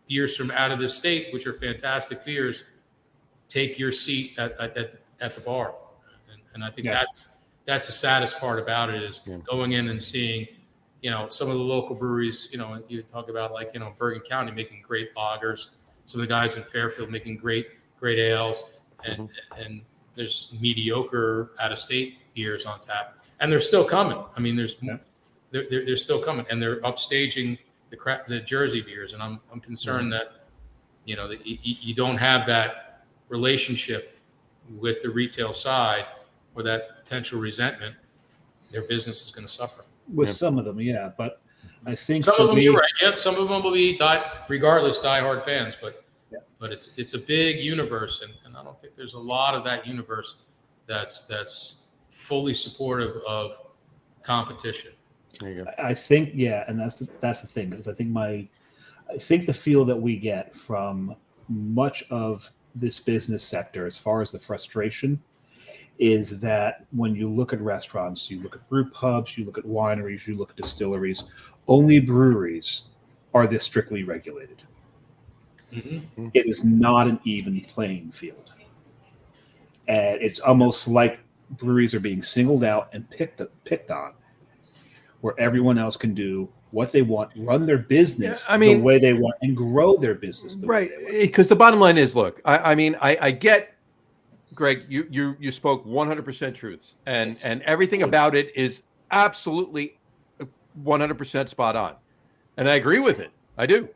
beers from out of the state, which are fantastic beers, take your seat at the bar, and I think that's the saddest part about it is going in and seeing, some of the local breweries. You talk about Bergen County making great lagers, some of the guys in Fairfield making great ales, and there's mediocre out of state beers on tap, and they're still coming. I mean, they're still coming, and they're upstaging the Jersey beers, and I'm concerned that that you don't have that relationship with the retail side, or that potential resentment. Their business is going to suffer. With some of them, but I think some of them, you're right. Yep, some of them will be diehard fans, but it's a big universe, and I don't think there's a lot of that universe that's fully supportive of competition. There you go. I think, and that's the thing, because I think the feel that we get from much of this business sector, as far as the frustration, is that when you look at restaurants, you look at brew pubs, you look at wineries, you look at distilleries, only breweries are this strictly regulated. Mm-hmm. It is not an even playing field. And it's almost like breweries are being singled out and picked on, where everyone else can do what they want, run their business the way they want, and grow their business the way they want. Because the bottom line is, look, I get, Greg, you spoke 100% truths, and everything about it is absolutely 100% spot on, and I agree with it. I do,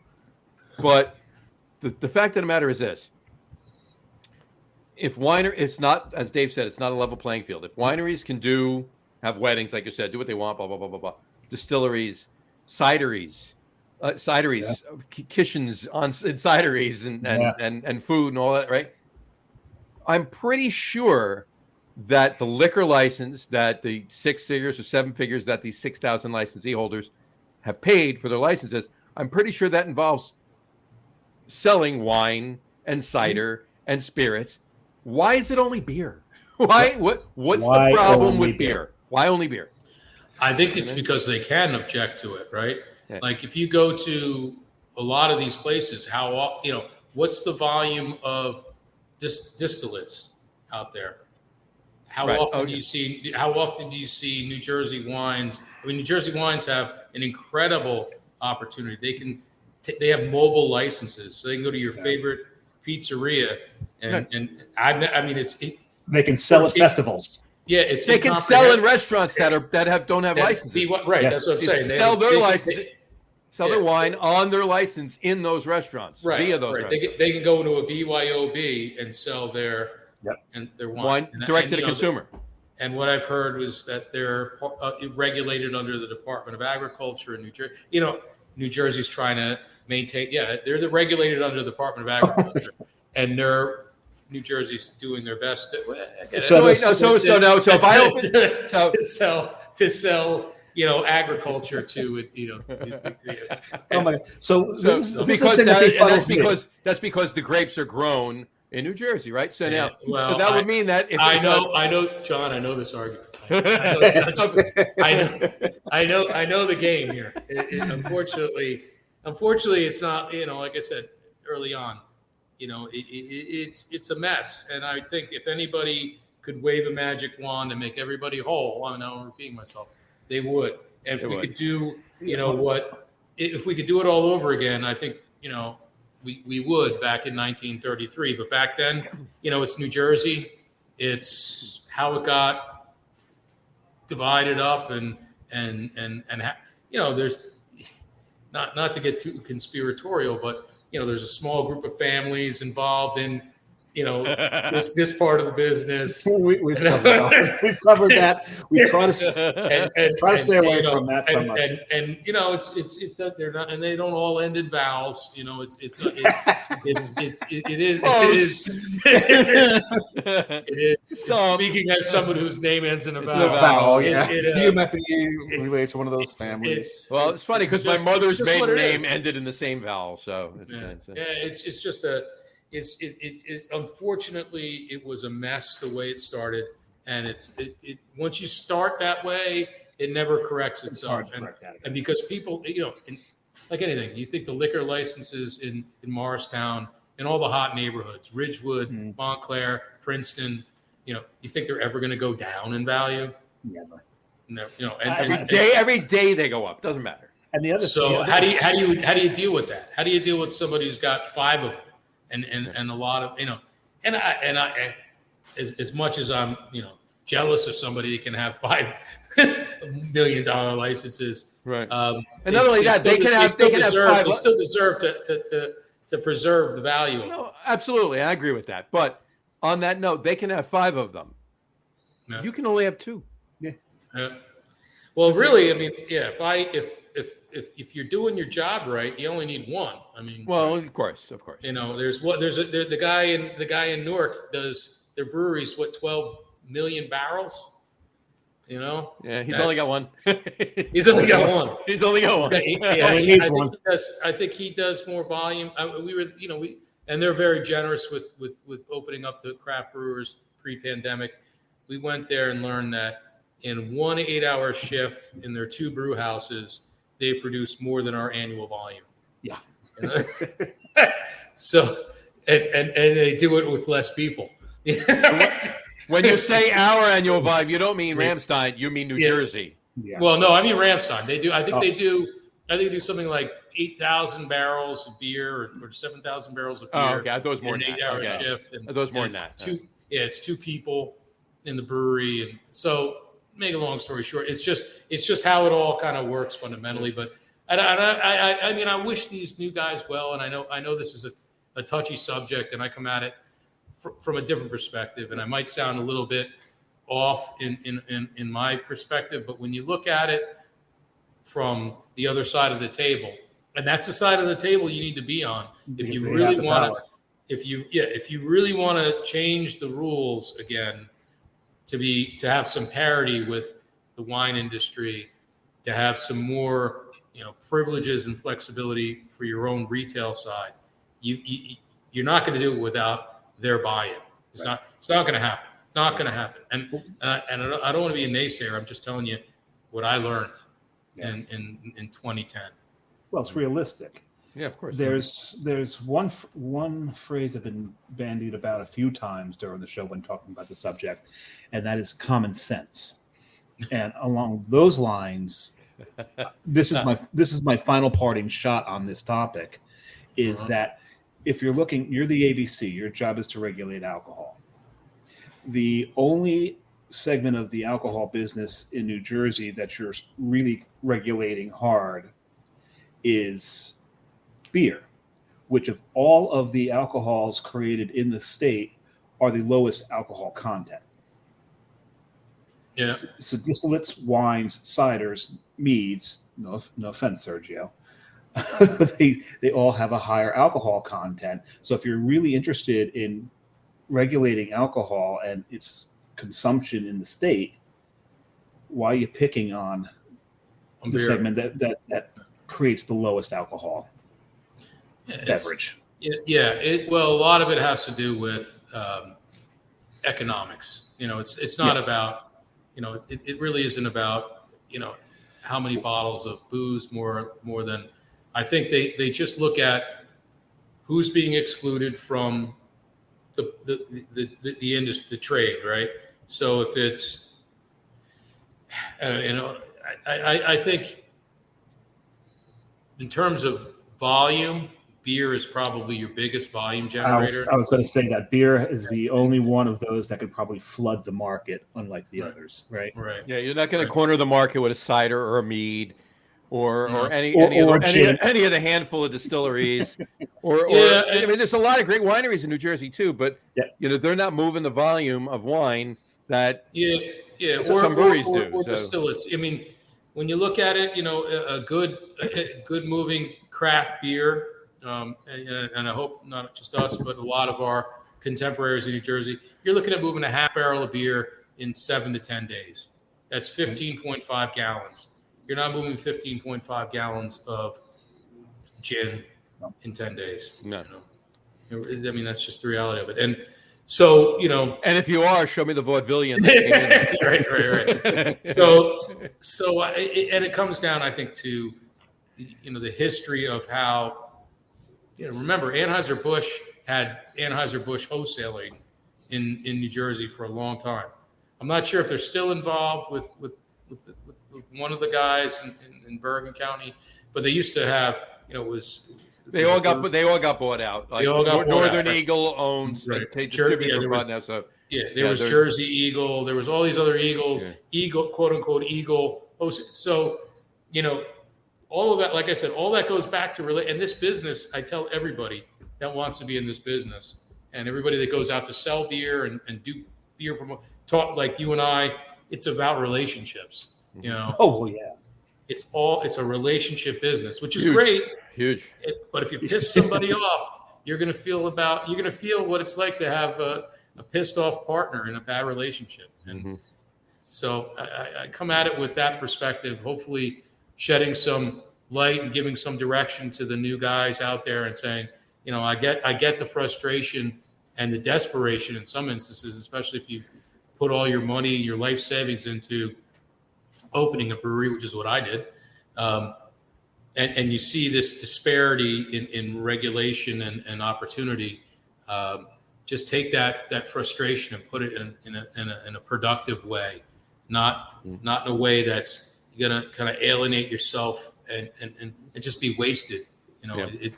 but the fact of the matter is this: it's not, as Dave said, it's not a level playing field. If wineries can have weddings, like you said, do what they want, blah blah blah blah blah. Distilleries, cideries, kitchens in cideries, and food and all that, right? I'm pretty sure that the liquor license that the 6 figures or 7 figures that these 6,000 licensee holders have paid for their licenses, I'm pretty sure that involves selling wine and cider and spirits. Why is it only beer? What's the problem with beer? Why only beer? I think it's because they can object to it, right? Yeah. Like if you go to a lot of these places, what's the volume of distillates out there? How often do you see New Jersey wines? I mean, New Jersey wines have an incredible opportunity. They have mobile licenses, so they can go to your favorite pizzeria they can sell at festivals. Yeah, they can sell in restaurants that don't have licenses. Right, that's what I'm saying. Sell their license. Sell their wine on their license in those restaurants, via those restaurants. They can go into a BYOB and sell their wine direct to the consumer. And what I've heard was that they're regulated under the Department of Agriculture in New Jersey. New Jersey's trying to maintain. Yeah, they're regulated under the Department of Agriculture, and New Jersey's doing their best to sell agriculture to Oh my God! So that's because the grapes are grown in New Jersey, right? So now, well, so that would mean that I know, John. I know this argument. I know the game here. Unfortunately, it's not. Like I said early on, it's a mess. And I think if anybody could wave a magic wand and make everybody whole, I know I'm repeating myself, they would. And if we could do, if we could do it all over again, I think, we would back in 1933. But back then, it's New Jersey. It's how it got divided up and there's not to get too conspiratorial, but there's a small group of families involved in this part of the business. We've covered that. We try to stay away from that so much. And they're not, and they don't all end in vowels. It is. Speaking as someone whose name ends in a vowel. You might be related to one of those families. It's funny because my mother's maiden name ended in the same vowel. So it's just a. It's unfortunately it was a mess the way it started, and it once you start that way, it never corrects itself. And because people, like anything, you think the liquor licenses in Morristown and all the hot neighborhoods, Ridgewood, Montclair, Princeton, you think they're ever going to go down in value? Never. No, every day they go up. Doesn't matter. And the other. So how do you deal with that? How do you deal with somebody who's got 5 of them? And a lot of and I as much as I'm jealous of somebody that can have $5 million licenses, right? And not only that, they still deserve to preserve the value. No, absolutely, I agree with that. But on that note, they can have 5 of them. Yeah. You can only have 2. Yeah. Well, really, I mean, if you're doing your job right, you only need 1. I mean, well, of course. There's the guy in Newark does their breweries 12 million barrels. Yeah, he's only got 1. He's only got 1. He's only got 1. I think he does more volume. And they're very generous with opening up to craft brewers pre-pandemic. We went there and learned that in 1 8-hour shift in their 2 brew houses, they produce more than our annual volume. Yeah. So, and they do it with less people. When you say our annual volume, you don't mean Ramstein, you mean New Jersey. Yeah. Well, no, I mean Ramstein. They do. I think they do something like 8,000 barrels of beer or 7,000 barrels of beer. Oh, okay. I thought it was more than that. 8-hour shift. And, I thought it was more than that. It's 2 people in the brewery, and so. Make a long story short, it's just how it all kind of works fundamentally. But I mean, I wish these new guys well, and I know this is a touchy subject, and I come at it from a different perspective, and I might sound a little bit off in my perspective, but when you look at it from the other side of the table, and that's the side of the table you need to be on if you really want to change the rules again. To have some parity with the wine industry, to have some more, privileges and flexibility for your own retail side, you're not going to do it without their buy-in. It's not going to happen. Not going to happen. And I don't want to be a naysayer. I'm just telling you what I learned in 2010. Well, it's realistic. Yeah, of course. There's one phrase I've been bandied about a few times during the show when talking about the subject, and that is common sense. And along those lines, this is my final parting shot on this topic, is that if you're the ABC, your job is to regulate alcohol. The only segment of the alcohol business in New Jersey that you're really regulating hard is beer, which of all of the alcohols created in the state are the lowest alcohol content. Yeah. So distillates, wines, ciders, meads, no offense, Sergio, they all have a higher alcohol content. So if you're really interested in regulating alcohol and its consumption in the state, why are you picking on the segment that creates the lowest alcohol beverage? Well, a lot of it has to do with economics. It's not about, it really isn't about, how many bottles of booze more than, I think they just look at who's being excluded from the industry, the trade, right? So if it's, I think in terms of volume, beer is probably your biggest volume generator. I was going to say that beer is the only one of those that could probably flood the market, unlike the others, right? Right. Yeah, you're not going to corner the market with a cider or a mead or any gin. any of the handful of distilleries, or I mean, there's a lot of great wineries in New Jersey too, but they're not moving the volume of wine that some breweries do. Or distillates. I mean, when you look at it, a good moving craft beer, and I hope not just us, but a lot of our contemporaries in New Jersey, you're looking at moving a half barrel of beer in 7 to 10 days. That's 15.5 gallons. You're not moving 15.5 gallons of gin in 10 days. No. I mean, that's just the reality of it. And so, and if you are, show me the vaudevillian. Right. So and it comes down, I think, to, the history of how, remember, Anheuser-Busch had Anheuser-Busch wholesaling in New Jersey for a long time. I'm not sure if they're still involved with one of the guys in Bergen County, but they used to have, they all got bought out. Like Northern Eagle owns, there was Jersey Eagle, there was all these other Eagle, quote unquote Eagle. So, all of that, like I said, all that goes back to and this business. I tell everybody that wants to be in this business, and everybody that goes out to sell beer and do beer talk like you and I. It's about relationships. Oh yeah. It's a relationship business, which is great. Huge. But if you piss somebody off, you're going to feel what it's like to have a pissed off partner in a bad relationship. And so I come at it with that perspective, hopefully shedding some light and giving some direction to the new guys out there and saying, I get the frustration and the desperation in some instances, especially if you put all your money and your life savings into opening a brewery, which is what I did. And you see this disparity in regulation and opportunity. Just take that frustration and put it in a productive way, not in a way that's gonna kind of alienate yourself and just be wasted. The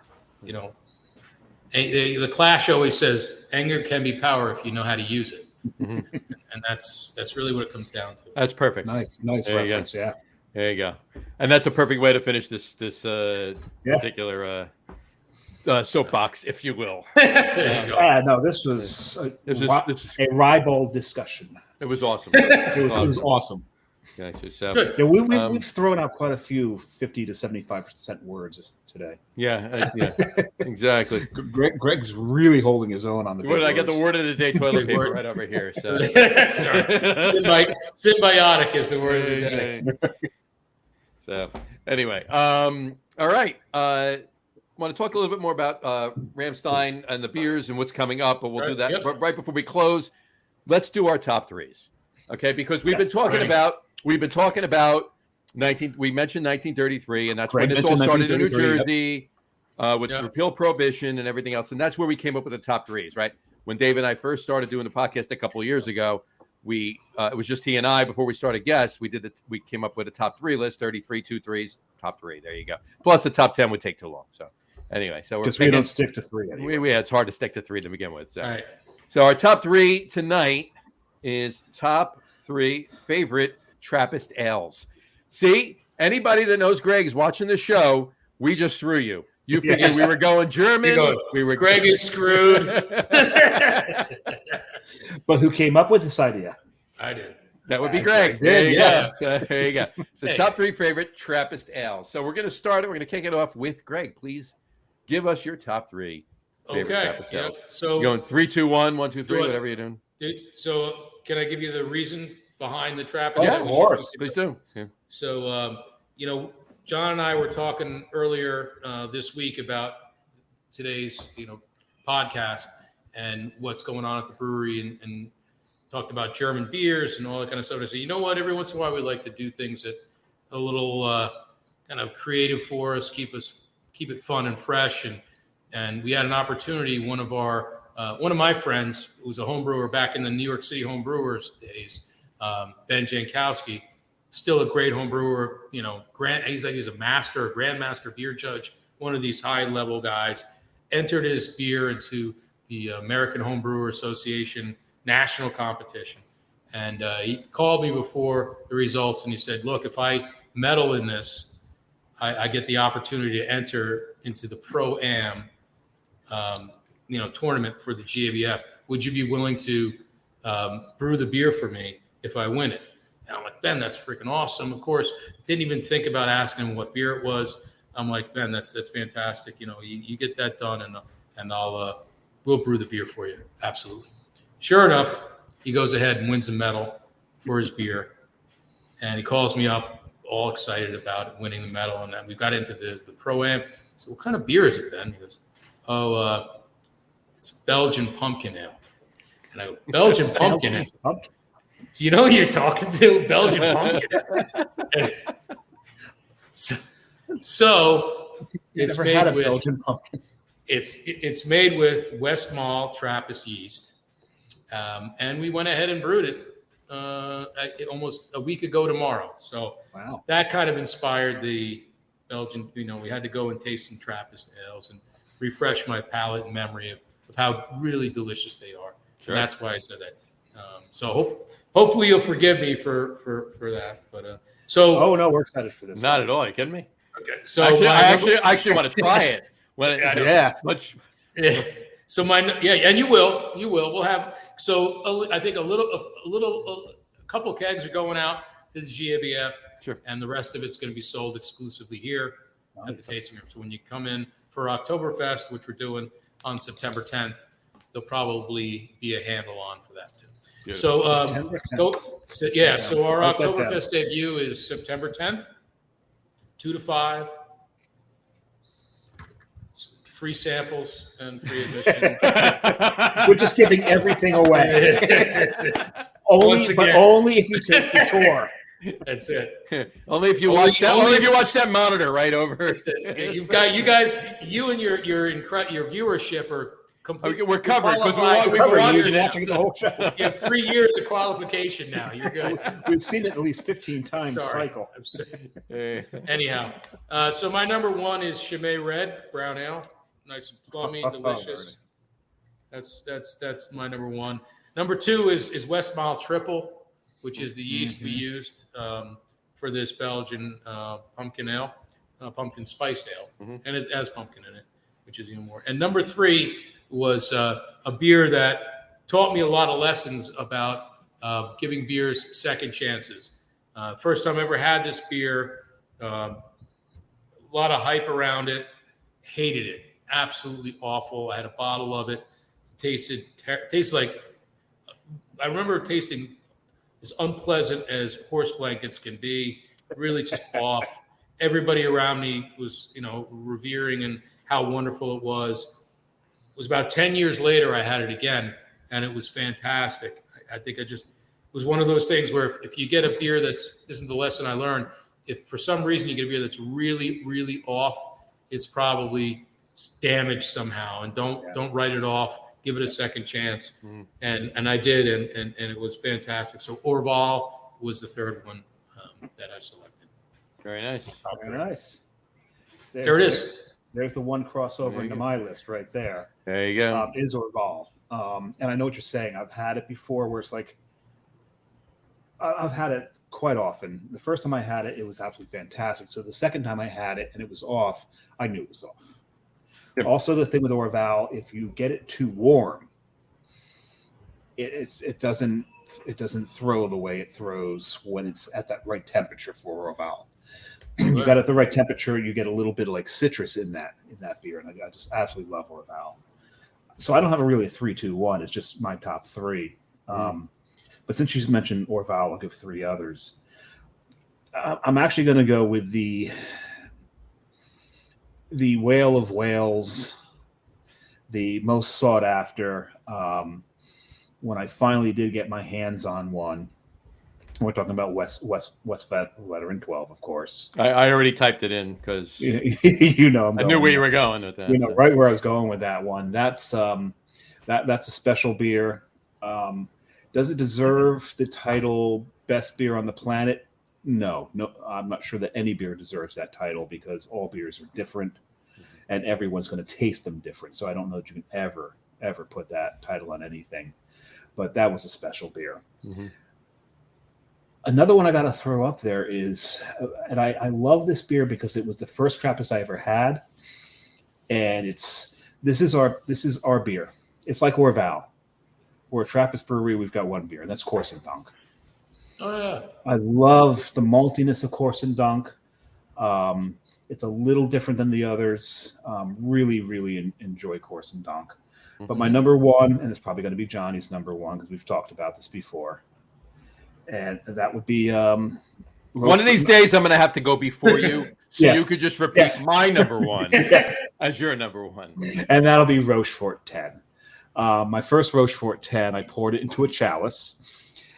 Clash always says anger can be power if you know how to use it. And that's really what it comes down to. That's perfect. Nice reference. Yeah. There you go. And that's a perfect way to finish this particular soapbox, if you will. No, this was a ribald discussion. It was awesome. It was awesome. Actually, so yeah, we've thrown out quite a few 50 to 75% words today. Yeah, exactly. Greg's really holding his own on the. What did I get? The word of the day: toilet paper, right over here. So. Symbiotic is the word of the day. So anyway, all right. Want to talk a little bit more about Ramstein and the beers and what's coming up, but we'll do that right before we close. Let's do our top threes, okay? Because we've been talking about. We mentioned 1933, and that's when it all started in New Jersey with repeal prohibition and everything else. And that's where we came up with the top threes, right? When Dave and I first started doing the podcast a couple of years ago, it was just he and I before we started guests. We came up with a top three list, 33, 2 threes, top three. There you go. Plus the top 10 would take too long. So anyway, because we don't stick to three anyway. It's hard to stick to three to begin with. So, all right. So our top three tonight is top 3 favorite Trappist ales. See, anybody that knows Greg is watching the show. We just threw you. You figured we were going German. Greg is screwed. But who came up with this idea? I did. That would be Greg. There you go. So, there you go. So top 3 favorite Trappist ales. So we're going to start it. We're going to kick it off with Greg. Please give us your top 3 favorite Trappist ales. So you're going 3, 2, 1, 1, 2, 3, whatever you're doing. So can I give you the reason behind the Trappist? Of course. Please do. Yeah. So, John and I were talking earlier this week about today's, podcast and what's going on at the brewery and talked about German beers and all that kind of stuff. And I said, you know what? Every once in a while, we like to do things that a little kind of creative for us, keep it fun and fresh. And we had an opportunity. One of my friends, who was a home brewer back in the New York City home brewers days, Ben Jankowski, still a great home brewer. He's a grandmaster beer judge, one of these high level guys. Entered his beer into the American Home Brewer Association national competition, and he called me before the results, and he said, "Look, if I medal in this, I get the opportunity to enter into the Pro-Am, tournament for the GABF. Would you be willing to brew the beer for me if I win it? And I'm like, Ben, that's freaking awesome. Of course, didn't even think about asking him what beer it was. I'm like, Ben, that's fantastic. You get that done, and we'll brew the beer for you. Absolutely. Sure enough, he goes ahead and wins a medal for his beer, and he calls me up, all excited about winning the medal. And then we got into the Pro-Am. So, what kind of beer is it, Ben? He goes, it's Belgian pumpkin ale. And I go, Belgian pumpkin ale. Do you know who you're talking to? Belgian pumpkin. So it's made with Belgian pumpkin. It's made with West Mall Trappist yeast, and we went ahead and brewed it almost a week ago tomorrow. So that kind of inspired the Belgian. We had to go and taste some Trappist ales and refresh my palate and memory of how really delicious they are. Sure. And that's why I said that. So hopefully you'll forgive me for that. But oh no, we're excited for this. Not at all. Are you kidding me? Okay. So I actually want to try it. So and you will. We'll have. So I think a couple kegs are going out to the GABF, sure, and the rest of it's going to be sold exclusively here at the tasting room. So when you come in for Oktoberfest, which we're doing on September 10th, there'll probably be a handle on for that too. Good. So so our Oktoberfest debut is September 10th, 2 to 5. Free samples and free admission. We're just giving everything away. Only if you take the tour. That's it. Only if you watch that monitor right over. You guys, you and your viewership are completely. We're covered because we've watched the whole show. You have 3 years of qualification now. You're good. We've seen it at least 15 times. Cycle. Anyhow, so my number 1 is Chimay Red Brown Ale. Nice and plummy, delicious. That's my number 1. Number 2 is West Mile Triple, which is the yeast we used for this Belgian pumpkin ale, pumpkin spiced ale, and it has pumpkin in it, which is even more. And number 3 was a beer that taught me a lot of lessons about giving beers second chances. First time I ever had this beer, a lot of hype around it, hated it. Absolutely awful. I had a bottle of it. Tasted like, I remember tasting as unpleasant as horse blankets can be. Really just off. Everybody around me was, revering and how wonderful it was. It was about 10 years later I had it again, and it was fantastic. I think it was one of those things where if you get a beer isn't the lesson I learned, if for some reason you get a beer that's really, really off, it's probably damaged somehow, and don't write it off. Give it a second chance. And I did, and it was fantastic. So Orval was the third one that I selected. Very nice. Very nice. There it is. There's the one crossover into my list right there. There you go. Is Orval. And I know what you're saying. I've had it before where it's like, I've had it quite often. The first time I had it, it was absolutely fantastic. So the second time I had it and it was off, I knew it was off. Yep. Also, the thing with Orval, if you get it too warm, it doesn't throw the way it throws when it's at that right temperature for Orval. You got it at the right temperature, you get a little bit of like citrus in that beer, and I just absolutely love Orval. So I don't have a 3-2-1. It's just my top 3. But since you mentioned Orval, I'll give 3 others. I'm actually going to go with the Whale of Wales, the most sought after. When I finally did get my hands on one, we're talking about West Veteran 12, of course. I already typed it in because I knew where you were going with that. Right where I was going with that one. That's a special beer. Does it deserve the title best beer on the planet? No, I'm not sure that any beer deserves that title because all beers are different and everyone's going to taste them different. So I don't know that you can ever put that title on anything, but that was a special beer. Another one I got to throw up there is, and I love this beer because it was the first Trappist I ever had, and this is our beer. It's like Orval. We're a Trappist brewery. We've got one beer, and that's Corson Dunk. Oh yeah. I love the maltiness of Corson Dunk. It's a little different than the others. Really enjoy Corson Dunk. But my number one, and it's probably going to be Johnny's number one because we've talked about this before, and that would be one of these days I'm going to have to go before you, so you could just repeat my number one as your number one, and that'll be Rochefort 10. My first Rochefort 10, I poured it into a chalice,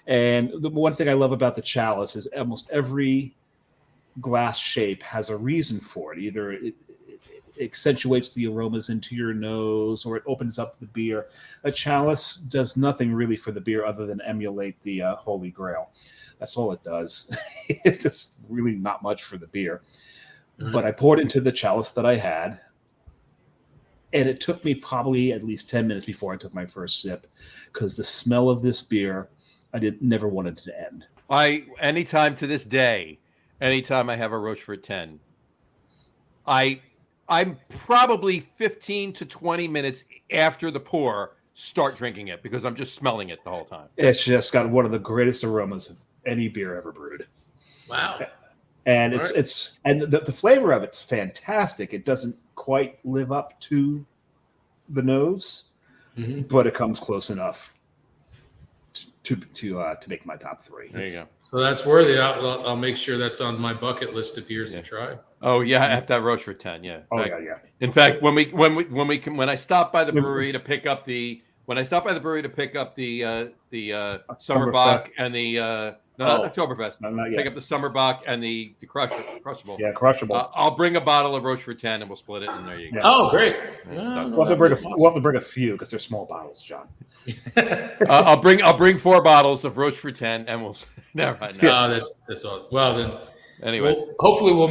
and the one thing I love about the chalice is almost every glass shape has a reason for it. Either it accentuates the aromas into your nose, or it opens up the beer. A chalice does nothing really for the beer other than emulate the Holy Grail. That's all it does. It's just really not much for the beer. But I poured into the chalice that I had, and it took me probably at least 10 minutes before I took my first sip, because the smell of this beer, never wanted to end. Anytime to this day, anytime I have a Rochefort 10, I'm probably 15 to 20 minutes after the pour start drinking it because I'm just smelling it the whole time. It's just got one of the greatest aromas of any beer ever brewed. Wow. And the flavor of it's fantastic. It doesn't quite live up to the nose, but it comes close enough to make my top three. There you go. So that's worthy. I'll make sure that's on my bucket list of beers to try. Oh yeah, I have to have Rochefort 10. Yeah. Oh yeah. In fact, when I stopped by the brewery to pick up the Summer Bock and the not Oktoberfest. Not yet. Pick up the Summer Bock and the Crushable. Yeah, Crushable. I'll bring a bottle of Rochefort 10 and we'll split it. And there you go. Yeah. Oh, great. We'll have to bring a few because they're small bottles, John. I'll bring 4 bottles of Rochefort 10 and we'll never mind. No, that's awesome. Well then. Anyway, hopefully we'll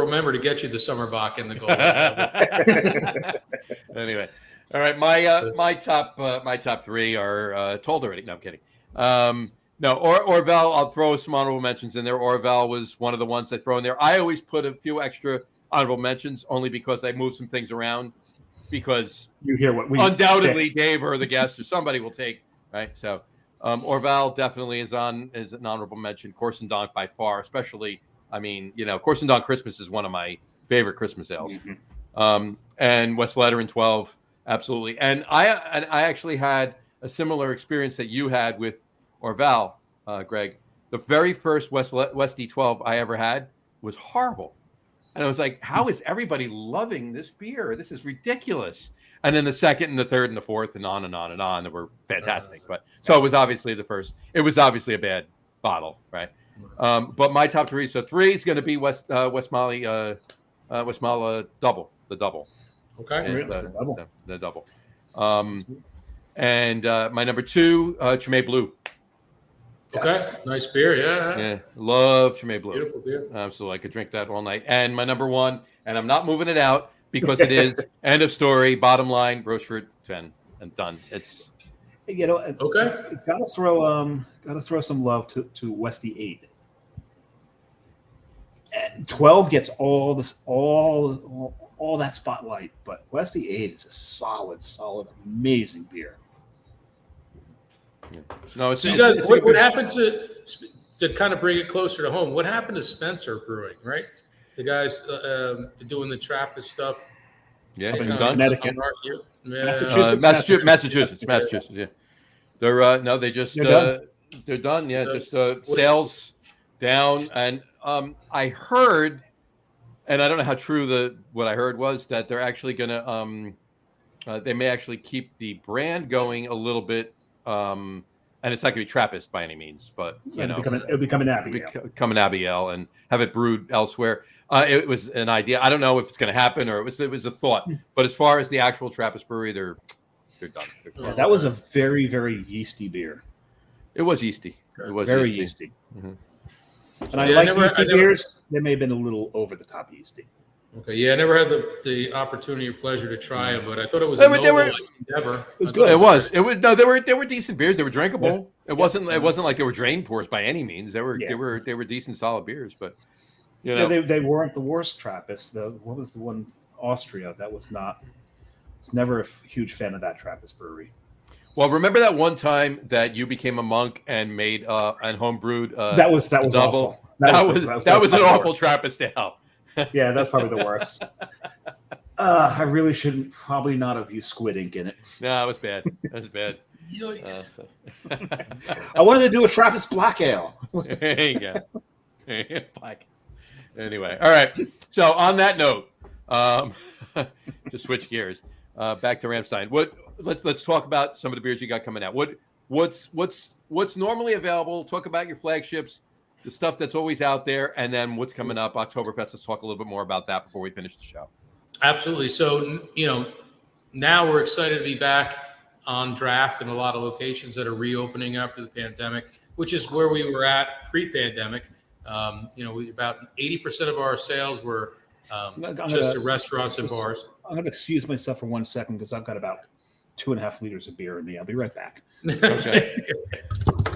remember to get you the Summer Bock and the Gold. Anyway, all right. My top 3 are told already. No, I'm kidding. Orval. I'll throw some honorable mentions in there. Orval was one of the ones I throw in there. I always put a few extra honorable mentions only because I move some things around because you hear what we undoubtedly Dave or the guest or somebody will take, right? So. Orval definitely is an honorable mention. Corson Dunk by far, especially. I mean, Corson Dunk Christmas is one of my favorite Christmas ales. And West Veteran 12, absolutely. And I actually had a similar experience that you had with Orval, Greg. The very first Westy 12 I ever had was horrible, and I was like, "How is everybody loving this beer? This is ridiculous." And then the second and the third and the fourth and on and on and on, they were fantastic. But so it was obviously the first. It was obviously a bad bottle, right? But my top 3. So 3 is going to be Westmalle double, the double. Okay, the double. And my number 2, Chimay Blue. Okay, nice beer. Yeah, love Chimay Blue. Beautiful beer. Absolutely, I could drink that all night. And my number 1, and I'm not moving it out. Because it is end of story, bottom line, Rochefort 10 and done. It's okay. Gotta throw some love to Westy 8. 12 gets all that spotlight, but Westy 8 is a solid, amazing beer. No, so you guys, what happened to kind of bring it closer to home? What happened to Spencer Brewing, right? The guys doing the Trappist stuff. Yeah, Connecticut. Massachusetts. Yeah, they're done. Yeah, just sales down. And I heard, and I don't know how true what I heard was that they're actually gonna they may actually keep the brand going a little bit. And it's not going to be Trappist by any means, but it'll become an Abigail. Become an Abigail and have it brewed elsewhere. It was an idea. I don't know if it's going to happen or it was a thought. But as far as the actual Trappist brewery, they're done. Yeah, that was a very, very yeasty beer. It was yeasty. It was very yeasty. Mm-hmm. And I like yeasty beers. They may have been a little over the top yeasty. Okay, yeah, I never had the opportunity or pleasure to try them, but I thought it was They a were- they noble were- endeavor. It was I good. thought It was. great. It was. No, they were decent beers. They were drinkable. Yeah. It wasn't like they were drain pours by any means. They Yeah. were decent, solid beers. But you Yeah, know, they weren't the worst Trappist. What was the one Austria? That was not. I was never a huge fan of that Trappist brewery. well, remember that one time that you became a monk and made and homebrewed That was double? awful. That was an probably the awful worst. Trappist ale. Yeah, that's probably the worst. I really shouldn't probably not have used squid ink in it. No, it was bad. It was bad. Yikes! I wanted to do a Trappist black ale. There you go. Black. Anyway, all right. So on that note, to switch gears, back to Ramstein. Let's talk about some of the beers you got coming out. What's normally available? Talk about your flagships, the stuff that's always out there, and then what's coming up. Oktoberfest. Let's talk a little bit more about that before we finish the show. Absolutely. So now we're excited to be back on draft in a lot of locations that are reopening after the pandemic, which is where we were at pre-pandemic. About 80% of our sales were just to restaurants and bars. I'm going to excuse myself for 1 second because I've got about 2.5 liters of beer in me. I'll be right back. Okay.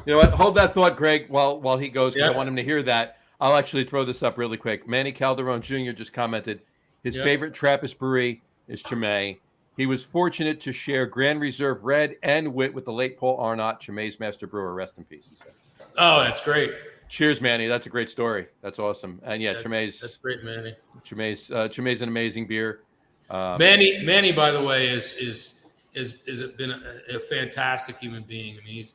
You know what? Hold that thought, Greg, while he goes, because I want him to hear that. I'll actually throw this up really quick. Manny Calderon Jr. just commented his favorite Trappist brewery is Chimay. He was fortunate to share Grand Reserve Red and Wit with the late Paul Arnott, Chimay's master brewer. Rest in peace, he said. Oh, that's great. Cheers, Manny. That's a great story. That's awesome. And yeah, that's great, Manny. Chimay's an amazing beer. Manny, by the way, is been a fantastic human being. I mean, he's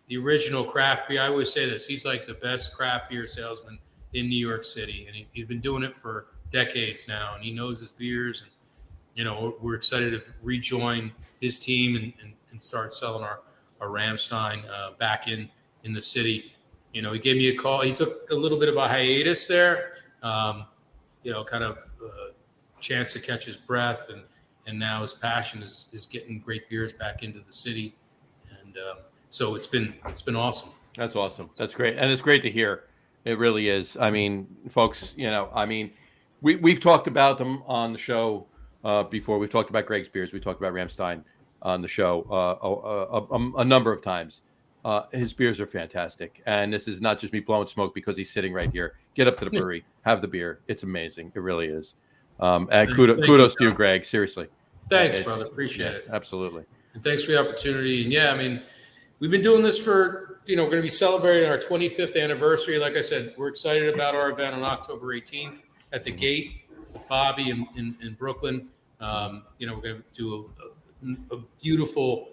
the original craft beer. I always say this. He's like the best craft beer salesman in New York City, and he's been doing it for decades now, and he knows his beers. And we're excited to rejoin his team and start selling our Ramstein back in the city. He gave me a call. He took a little bit of a hiatus there, kind of chance to catch his breath, and now his passion is getting great beers back into the city, and so it's been awesome. That's awesome. That's great, and it's great to hear. It really is. I mean, folks, we've talked about them on the show before. We've talked about Greg's beers. We talked about Ramstein on the show a number of times. His beers are fantastic, and this is not just me blowing smoke because he's sitting right here. Get up to the brewery, have the beer. It's amazing. It really is. And kudos to you, Greg. Seriously. Thanks, brother. Appreciate it. Absolutely. And thanks for the opportunity. And we've been doing this for, we're going to be celebrating our 25th anniversary. Like I said, we're excited about our event on October 18th at the Gate with Bobby in Brooklyn. We're going to do a beautiful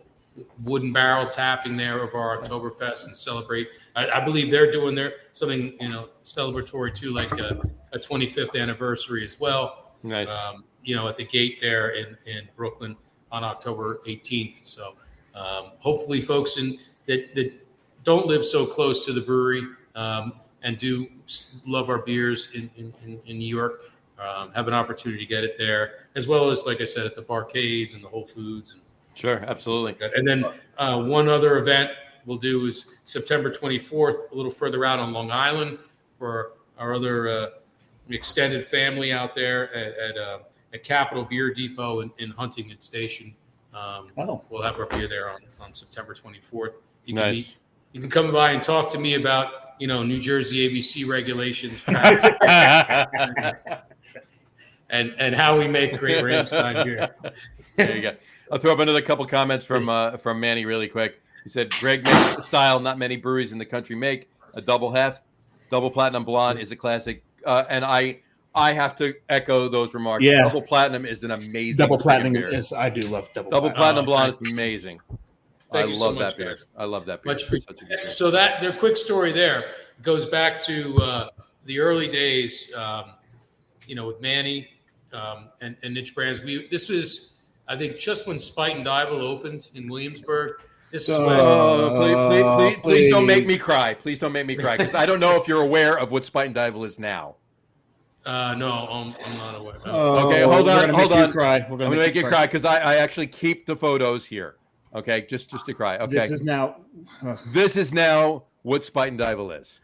wooden barrel tapping there of our Oktoberfest and celebrate. I believe they're doing something, celebratory too, like a 25th anniversary as well. Nice. At the Gate there in Brooklyn on October 18th. So hopefully folks that don't live so close to the brewery and do love our beers in New York have an opportunity to get it there, as well as, like I said, at the Barcades and the Whole Foods. Sure, absolutely. And then one other event we'll do is September 24th, a little further out on Long Island, for our other extended family out there at Capitol Beer Depot in Huntington Station. We'll have our beer there on September 24th. You can Nice. You can come by and talk to me about New Jersey ABC regulations and how we make great Ramstein beer. There you go. I'll throw up another couple comments from Manny really quick. He said, Greg makes a style not many breweries in the country make. A double platinum blonde is a classic. And I have to echo those remarks. Yeah. Double platinum is an amazing Double platinum beer. is. I do love double Platinum blonde is amazing. Thank you so love much, that beer. guys. I love that beer. Much It's such a good beer. So their quick story there goes back to the early days, with Manny and Niche Brands. This was, I think, just when Spite and Dival opened in Williamsburg. This is when. Please don't make me cry. Please don't make me cry, because I don't know if you're aware of what Spite and Dival is now. No, I'm not aware. Okay, hold on. We're I'm going to make you cry because I actually keep the photos here. Okay, just to cry. Okay, This is now. This is now what Spite and Dival is.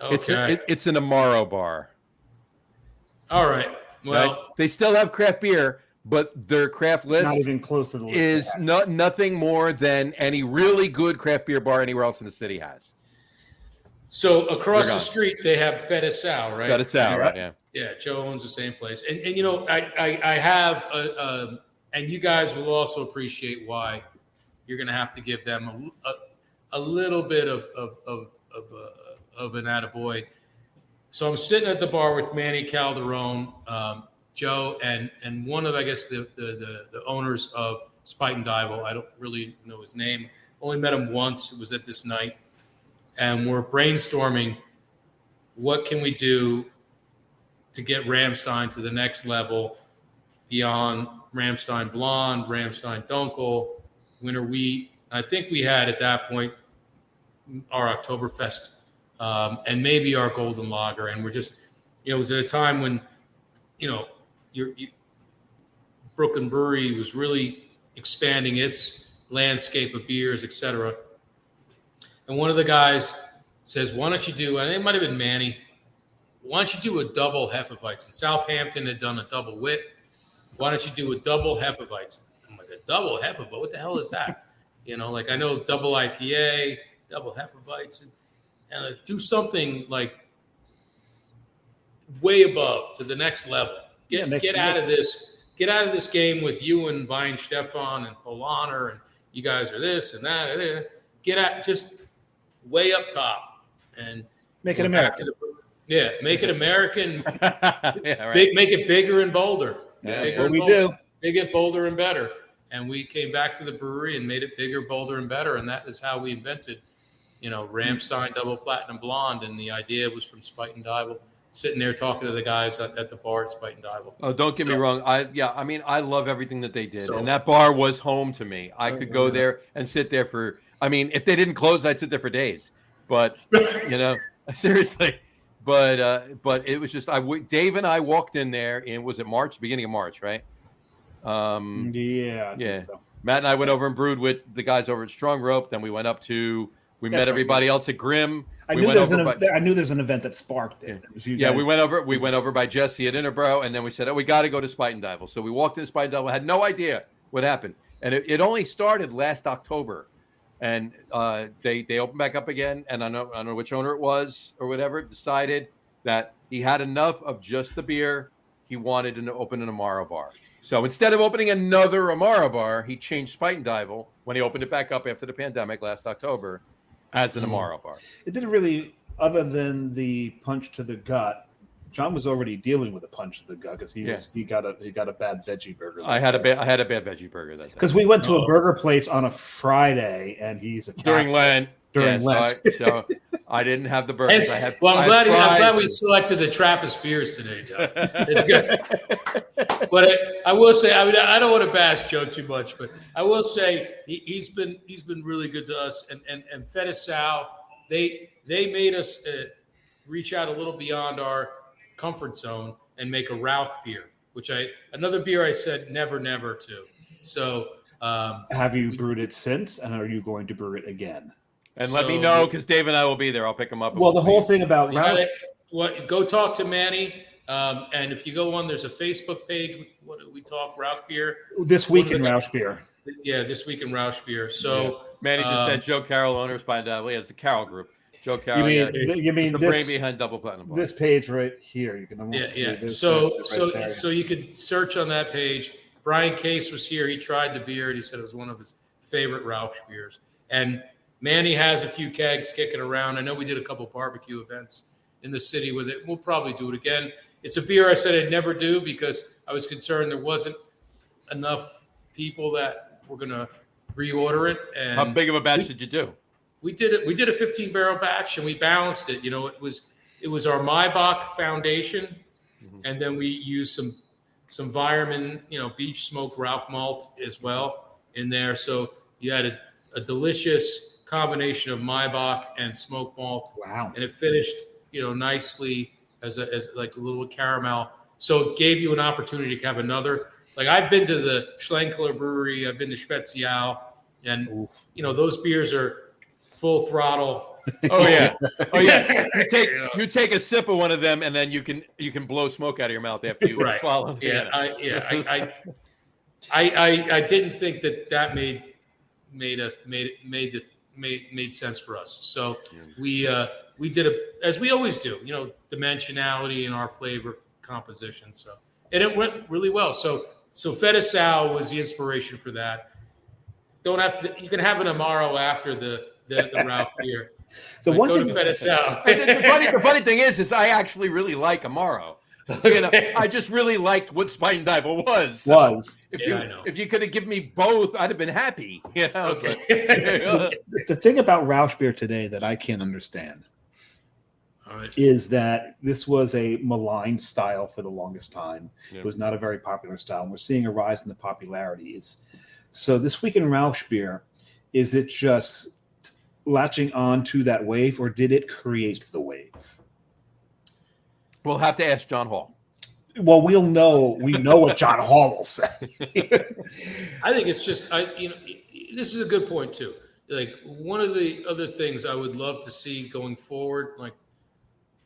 Okay. It's an Amaro bar. All right. Well, right? They still have craft beer, but their craft list Not even close to the list. is nothing more than any really good craft beer bar anywhere else in the city has. so across They're the gone. street, they have Feta Sal, right? Got it out, right? Yeah. Yeah, Joe owns the same place. And you know, I have, and you guys will also appreciate why you're going to have to give them a little bit of an attaboy. So I'm sitting at the bar with Manny Calderon, Joe, and one of, I guess, the owners of Spite and Dival. I don't really know his name. Only met him once. It was at this night. And we're brainstorming what can we do to get Ramstein to the next level beyond Ramstein Blonde, Ramstein Dunkel, Winter Wheat. I think we had at that point our Oktoberfest and maybe our Golden Lager. And we're just, it was at a time when, Brooklyn Brewery was really expanding its landscape of beers, etc. And one of the guys says, why don't you do, and it might have been Manny, why don't you do a double Hefeweizen? Southampton had done a double wit. Why don't you do a double Hefeweizen? I'm like, a double Hefeweizen? What the hell is that? Like I know double IPA, double Hefeweizen, and do something like way above to the next level. Get out of this game with you and Vine Stefan and Polaner and you guys are this and that. Get out, just way up top and Make it American. Make it American. Yeah, right. Make it bigger and bolder. Yeah, that's what we do. Make it bolder and better. And we came back to the brewery and made it bigger, bolder, and better. And that is how we invented, Ramstein Double Platinum Blonde. And the idea was from Spite and Dival, sitting there talking to the guys at the bar at Spite and Dival. Oh, don't get me wrong. I love everything that they did. And that bar was home to me. I could go there and sit there for, if they didn't close, I'd sit there for days. But, seriously. But it was just, Dave and I walked in there was it March, beginning of March, right? I think so. Matt and I went over and brewed with the guys over at Strong Rope. Then we went up to, met everybody else at Grimm. I knew there's an event that sparked it. We went over by Jesse at Interborough, and then we said, we got to go to Spite and Dival. So we walked into Spite and Dival, had no idea what happened. And it only started last October. And they opened back up again, and I don't know which owner it was or whatever, decided that he had enough of just the beer. He wanted to open an Amaro bar. So instead of opening another Amaro bar, he changed Spite and Dival when he opened it back up after the pandemic last October as an Amaro bar. It didn't really, other than the punch to the gut. John was already dealing with a punch to the gut because he got a bad veggie burger. I had a bad veggie burger that day. Because we went to a burger place on a Friday, and he's a during Lent. Lent. So I didn't have the burgers. I'm glad we selected the Trappist beers today, John. It's good. But I will say, I don't want to bash Joe too much, but I will say he's been really good to us. And Feta Sal, they made us reach out a little beyond our comfort zone and make a Rauch beer, another beer I said never to. So have you brewed it since, and are you going to brew it again? And let me know, because Dave and I will be there. I'll pick them up. Well, the whole thing about Rauch. Go talk to Manny. And if you go on, there's a Facebook page. What do we talk? Rauch beer. This week in Rauch beer. Yeah, this week in Rauch beer. So Manny just said Joe Carroll, owners by He has the Carroll Group. Joe Carroll. You mean the brain behind Double Platinum Bar. This page right here? You can almost see this. So you could search on that page. Brian Case was here. He tried the beer, and he said it was one of his favorite Rauch beers. And Manny has a few kegs kicking around. I know we did a couple barbecue events in the city with it. We'll probably do it again. It's a beer I said I'd never do because I was concerned there wasn't enough people that were going to reorder it. And how big of a batch did you do? We did it. We did a 15-barrel batch, and we balanced it. It was our Maybach foundation, and then we used some Weyermann, beach smoke Rauch malt as well in there. So you had a delicious combination of Maybach and smoke malt. Wow! And it finished, nicely as like a little caramel. So it gave you an opportunity to have another. Like I've been to the Schlenkler Brewery, I've been to Spezial, and those beers are full throttle, Oh yeah. Oh yeah. You take a sip of one of them, and then you can blow smoke out of your mouth after you Right. swallow. Yeah. I didn't think that made sense for us. So we did as we always do, dimensionality in our flavor composition. So, and it went really well. So Feta Sal was the inspiration for that. You can have an Amaro after the Ralph beer. So But one go thing, to Feta Sal. The funny thing is I actually really like Amaro. I just really liked what Spite and Diver was. So if you could have given me both, I'd have been happy. Okay. The thing about Rausch beer today that I can't understand is that this was a maligned style for the longest time. It was not a very popular style, and we're seeing a rise in the popularity. So this week in Rausch beer, is it just latching on to that wave, or did it create the wave? We'll have to ask John Hall. Well, we know what John Hall will say. I think it's just, this is a good point too. Like, one of the other things I would love to see going forward, like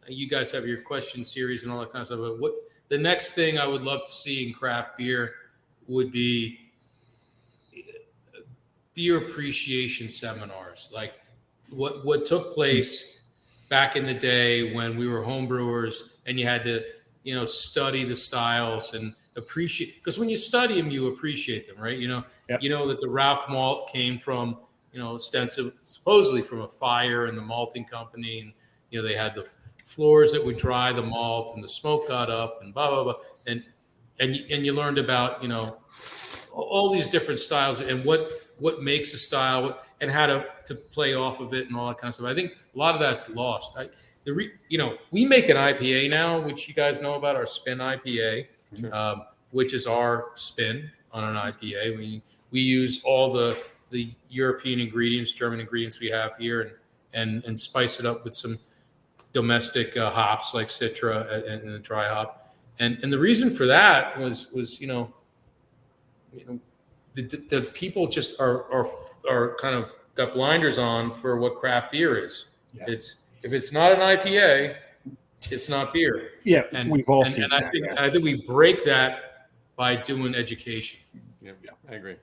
you guys have your question series and all that kind of stuff, but what the next thing I would love to see in craft beer would be beer appreciation seminars. Like what took place back in the day when we were home brewers and you had to, study the styles and appreciate, because when you study them, you appreciate them, right? Yep. You know that the Rauch malt came from, supposedly from a fire in the malting company. And, they had the floors that would dry the malt and the smoke got up and blah, blah, blah. And you learned about, all these different styles and what makes a style and how to play off of it and all that kind of stuff. I think a lot of that's lost. We make an IPA now, which you guys know about, our spin IPA, which is our spin on an IPA. We use all the European ingredients, German ingredients we have here, and spice it up with some domestic hops like Citra and a dry hop. And the reason for that was the people just are kind of got blinders on for what craft beer is. Yeah. If it's not an IPA, it's not beer. Yeah, and we've all seen that. I think we break that by doing education. Yeah, I agree.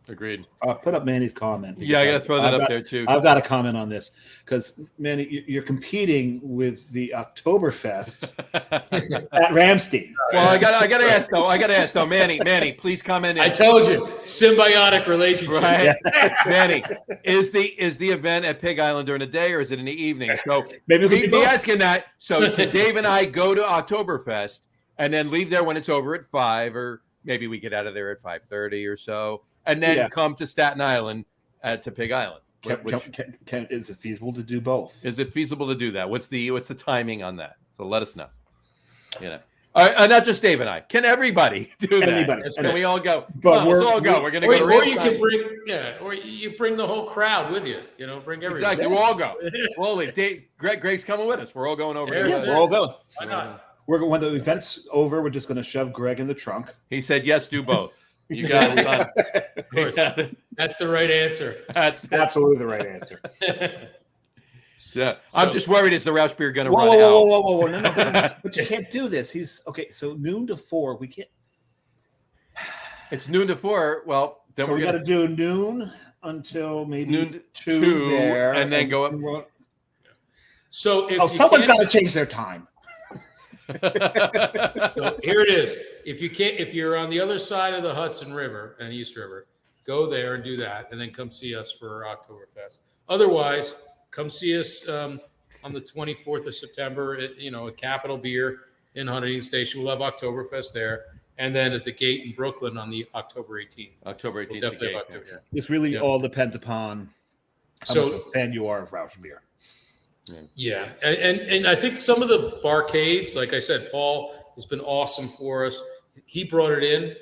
Agreed. Put up Manny's comment. Yeah, I got to throw that up there too. I've got a comment on this because, Manny, you're competing with the Oktoberfest at Ramstein. Well, I got to ask though, Manny, please comment in. I told you, symbiotic relationship. Right? Yeah. Manny, is the event at Pig Island during the day or is it in the evening? So maybe we'd be asking that. So can Dave and I go to Oktoberfest and then leave there when it's over at 5, or maybe we get out of there at 5:30 or so? And then come to Staten Island to Pig Island. Is it feasible to do both? Is it feasible to do that? What's the timing on that? So let us know. All right, not just Dave and I. Can everybody do that? Can we all go? Let's all go. We're going to go. Or you can or you bring the whole crowd with you. Bring everybody. Exactly. We'll all go. Holy, Greg's coming with us. We're all going over. We're all going. Why not? When the event's over, we're just going to shove Greg in the trunk. He said, "Yes, do both." You got it, son. Of course. That's the right answer. That's absolutely the right answer. Yeah, I'm just worried, is the Rausch beer going to run out? Whoa. No, but you can't do this. So noon to 4, we can't. It's noon to 4. Well, then so we got to do noon until maybe noon 2 there, and then go up. So someone's got to change their time. So here it is. If you're on the other side of the Hudson River and East River, go there and do that, and then come see us for Oktoberfest. Otherwise, come see us on the 24th of September at Capital Beer in Huntington Station. We'll have Oktoberfest there, and then at the Gate in Brooklyn on the October 18th. October 18th. We'll definitely have October. Yeah. This really all depends upon how much of a fan you are of Rausch beer. Yeah, and I think some of the barcades, like I said, Paul has been awesome for us. He brought it in.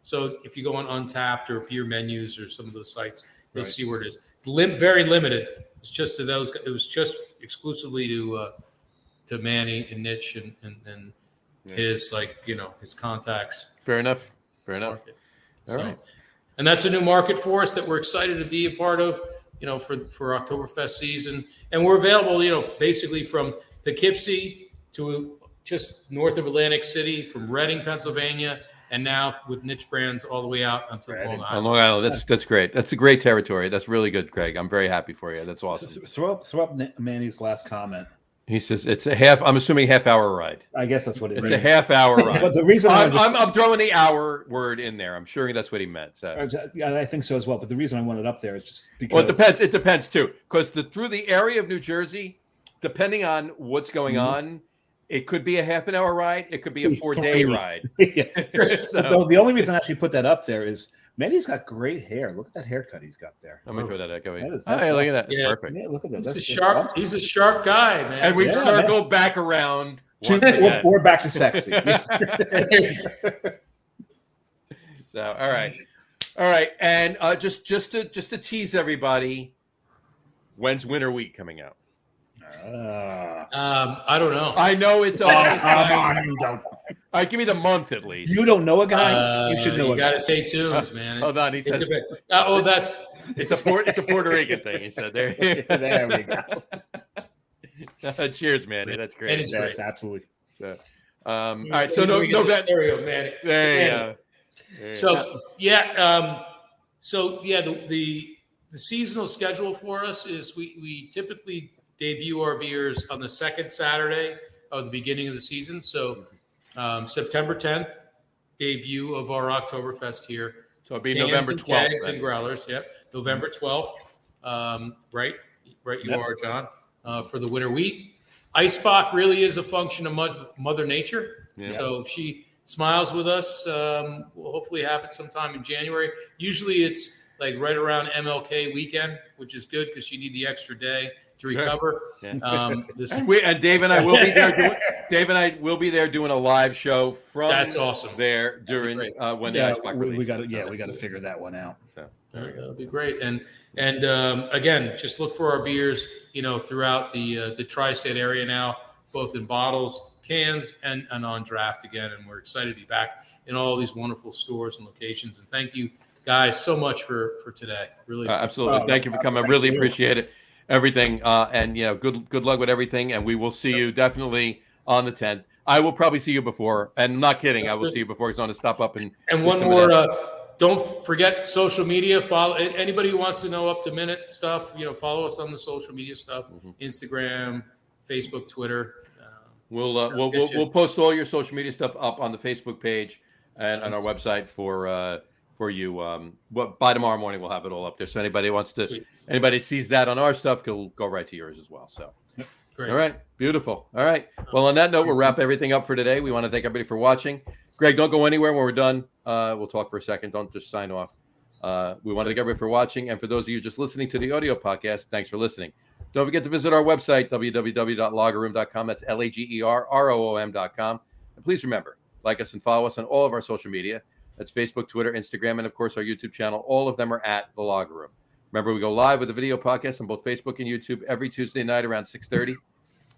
So if you go on Untapped or Beer Menus or some of those sites, you'll see where it is. It's very limited. It's just to those. It was just exclusively to Manny and Niche and his his contacts. Fair enough. All right. And that's a new market for us that we're excited to be a part of. for Oktoberfest season. And we're available, basically from Poughkeepsie to just north of Atlantic City, from Reading, Pennsylvania, and now with niche brands all the way out onto Long Island. Long Island, that's great. That's a great territory. That's really good, Greg. I'm very happy for you. That's awesome. Throw up Manny's last comment. He says it's I'm assuming half-hour ride. I guess that's what it is. It's a half-hour ride. But the reason I'm throwing the hour word in there. I'm sure that's what he meant. So. I think so as well. But the reason I wanted it up there is just because. Well, it depends. It depends too, because through the area of New Jersey, depending on what's going on, it could be a half an hour ride. It could be a 4-day ride. Yes. So, the only reason I actually put that up there is Manny's got great hair. Look at that haircut he's got there. let me throw that echo. That's Look at that. Yeah. It's perfect. Yeah, look at that. He's a sharp guy, man. And we circled back around. We're back to sexy. So, all right, and just to tease everybody, when's Winter Wheat coming out? I don't know. I know it's August. You don't. All right, give me the month at least. You don't know a guy. You should know. You got to stay tuned, man. Hold on, he says It's it's a Puerto Rican thing. He said there. There we go. Cheers, Manny. That's great. And it's That's absolutely. So, all right, so no that. There you go, man. There you go. So the seasonal schedule for us is we typically debut our beers on the second Saturday of the beginning of the season. So September 10th, debut of our Oktoberfest here. So it'll be Cans November and 12th. kegs Right? and growlers. Yep, November 12th. Right. You are, John. For the Winter Wheat, Icebox really is a function of Mother Nature. Yeah. So if she smiles with us, we'll hopefully have it sometime in January. Usually it's like right around MLK weekend, which is good because you need the extra day to recover. Yeah. And Dave and I will be there. Dave and I will be there doing a live show from. That's awesome. There during when the Icebox releases. we got to figure that one out. So, that'll be great. And again, just look for our beers, throughout the tri-state area now, both in bottles, cans, and on draft again. And we're excited to be back in all these wonderful stores and locations. And thank you guys so much for today. Really, absolutely. Thank you for coming. I really appreciate it. Everything, and good luck with everything. And we will see you definitely on the 10th. I will probably see you before, and I'm not kidding. I will see you before. He's going to stop up and one more. Don't forget social media. Follow anybody who wants to know up to minute stuff. Follow us on the social media stuff: Instagram, Facebook, Twitter. We'll post all your social media stuff up on the Facebook page and on our website for you. By tomorrow morning we'll have it all up there. So anybody sees that on our stuff, go right to yours as well. So. Great. All right. Beautiful. All right. Well, on that note, we'll wrap everything up for today. We want to thank everybody for watching. Greg, don't go anywhere when we're done. We'll talk for a second. Don't just sign off. We want to thank everybody for watching. And for those of you just listening to the audio podcast, thanks for listening. Don't forget to visit our website, www.lagerroom.com. That's LAGERROOM.com. And please remember, like us and follow us on all of our social media. That's Facebook, Twitter, Instagram, and, of course, our YouTube channel. All of them are at The Lager Room. Remember, we go live with a video podcast on both Facebook and YouTube every Tuesday night around 6:30.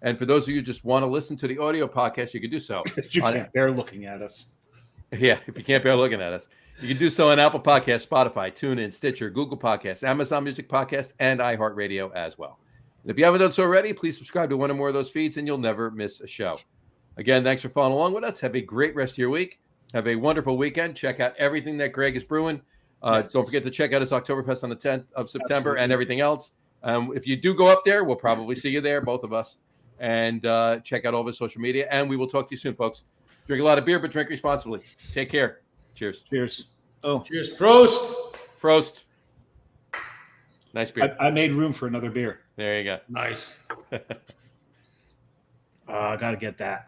And for those of you who just want to listen to the audio podcast, you can do so. You can't bear looking at us. Yeah, if you can't bear looking at us. You can do so on Apple Podcasts, Spotify, TuneIn, Stitcher, Google Podcasts, Amazon Music Podcast, and iHeartRadio as well. And if you haven't done so already, please subscribe to one or more of those feeds, and you'll never miss a show. Again, thanks for following along with us. Have a great rest of your week. Have a wonderful weekend. Check out everything that Greg is brewing. Yes. Don't forget to check out his Oktoberfest on the 10th of September and everything else. If you do go up there, we'll probably see you there, both of us. And check out all of his social media. And we will talk to you soon, folks. Drink a lot of beer, but drink responsibly. Take care. Cheers. Cheers. Oh, cheers. Prost. Prost. Nice beer. I made room for another beer. There you go. Nice. I got to get that.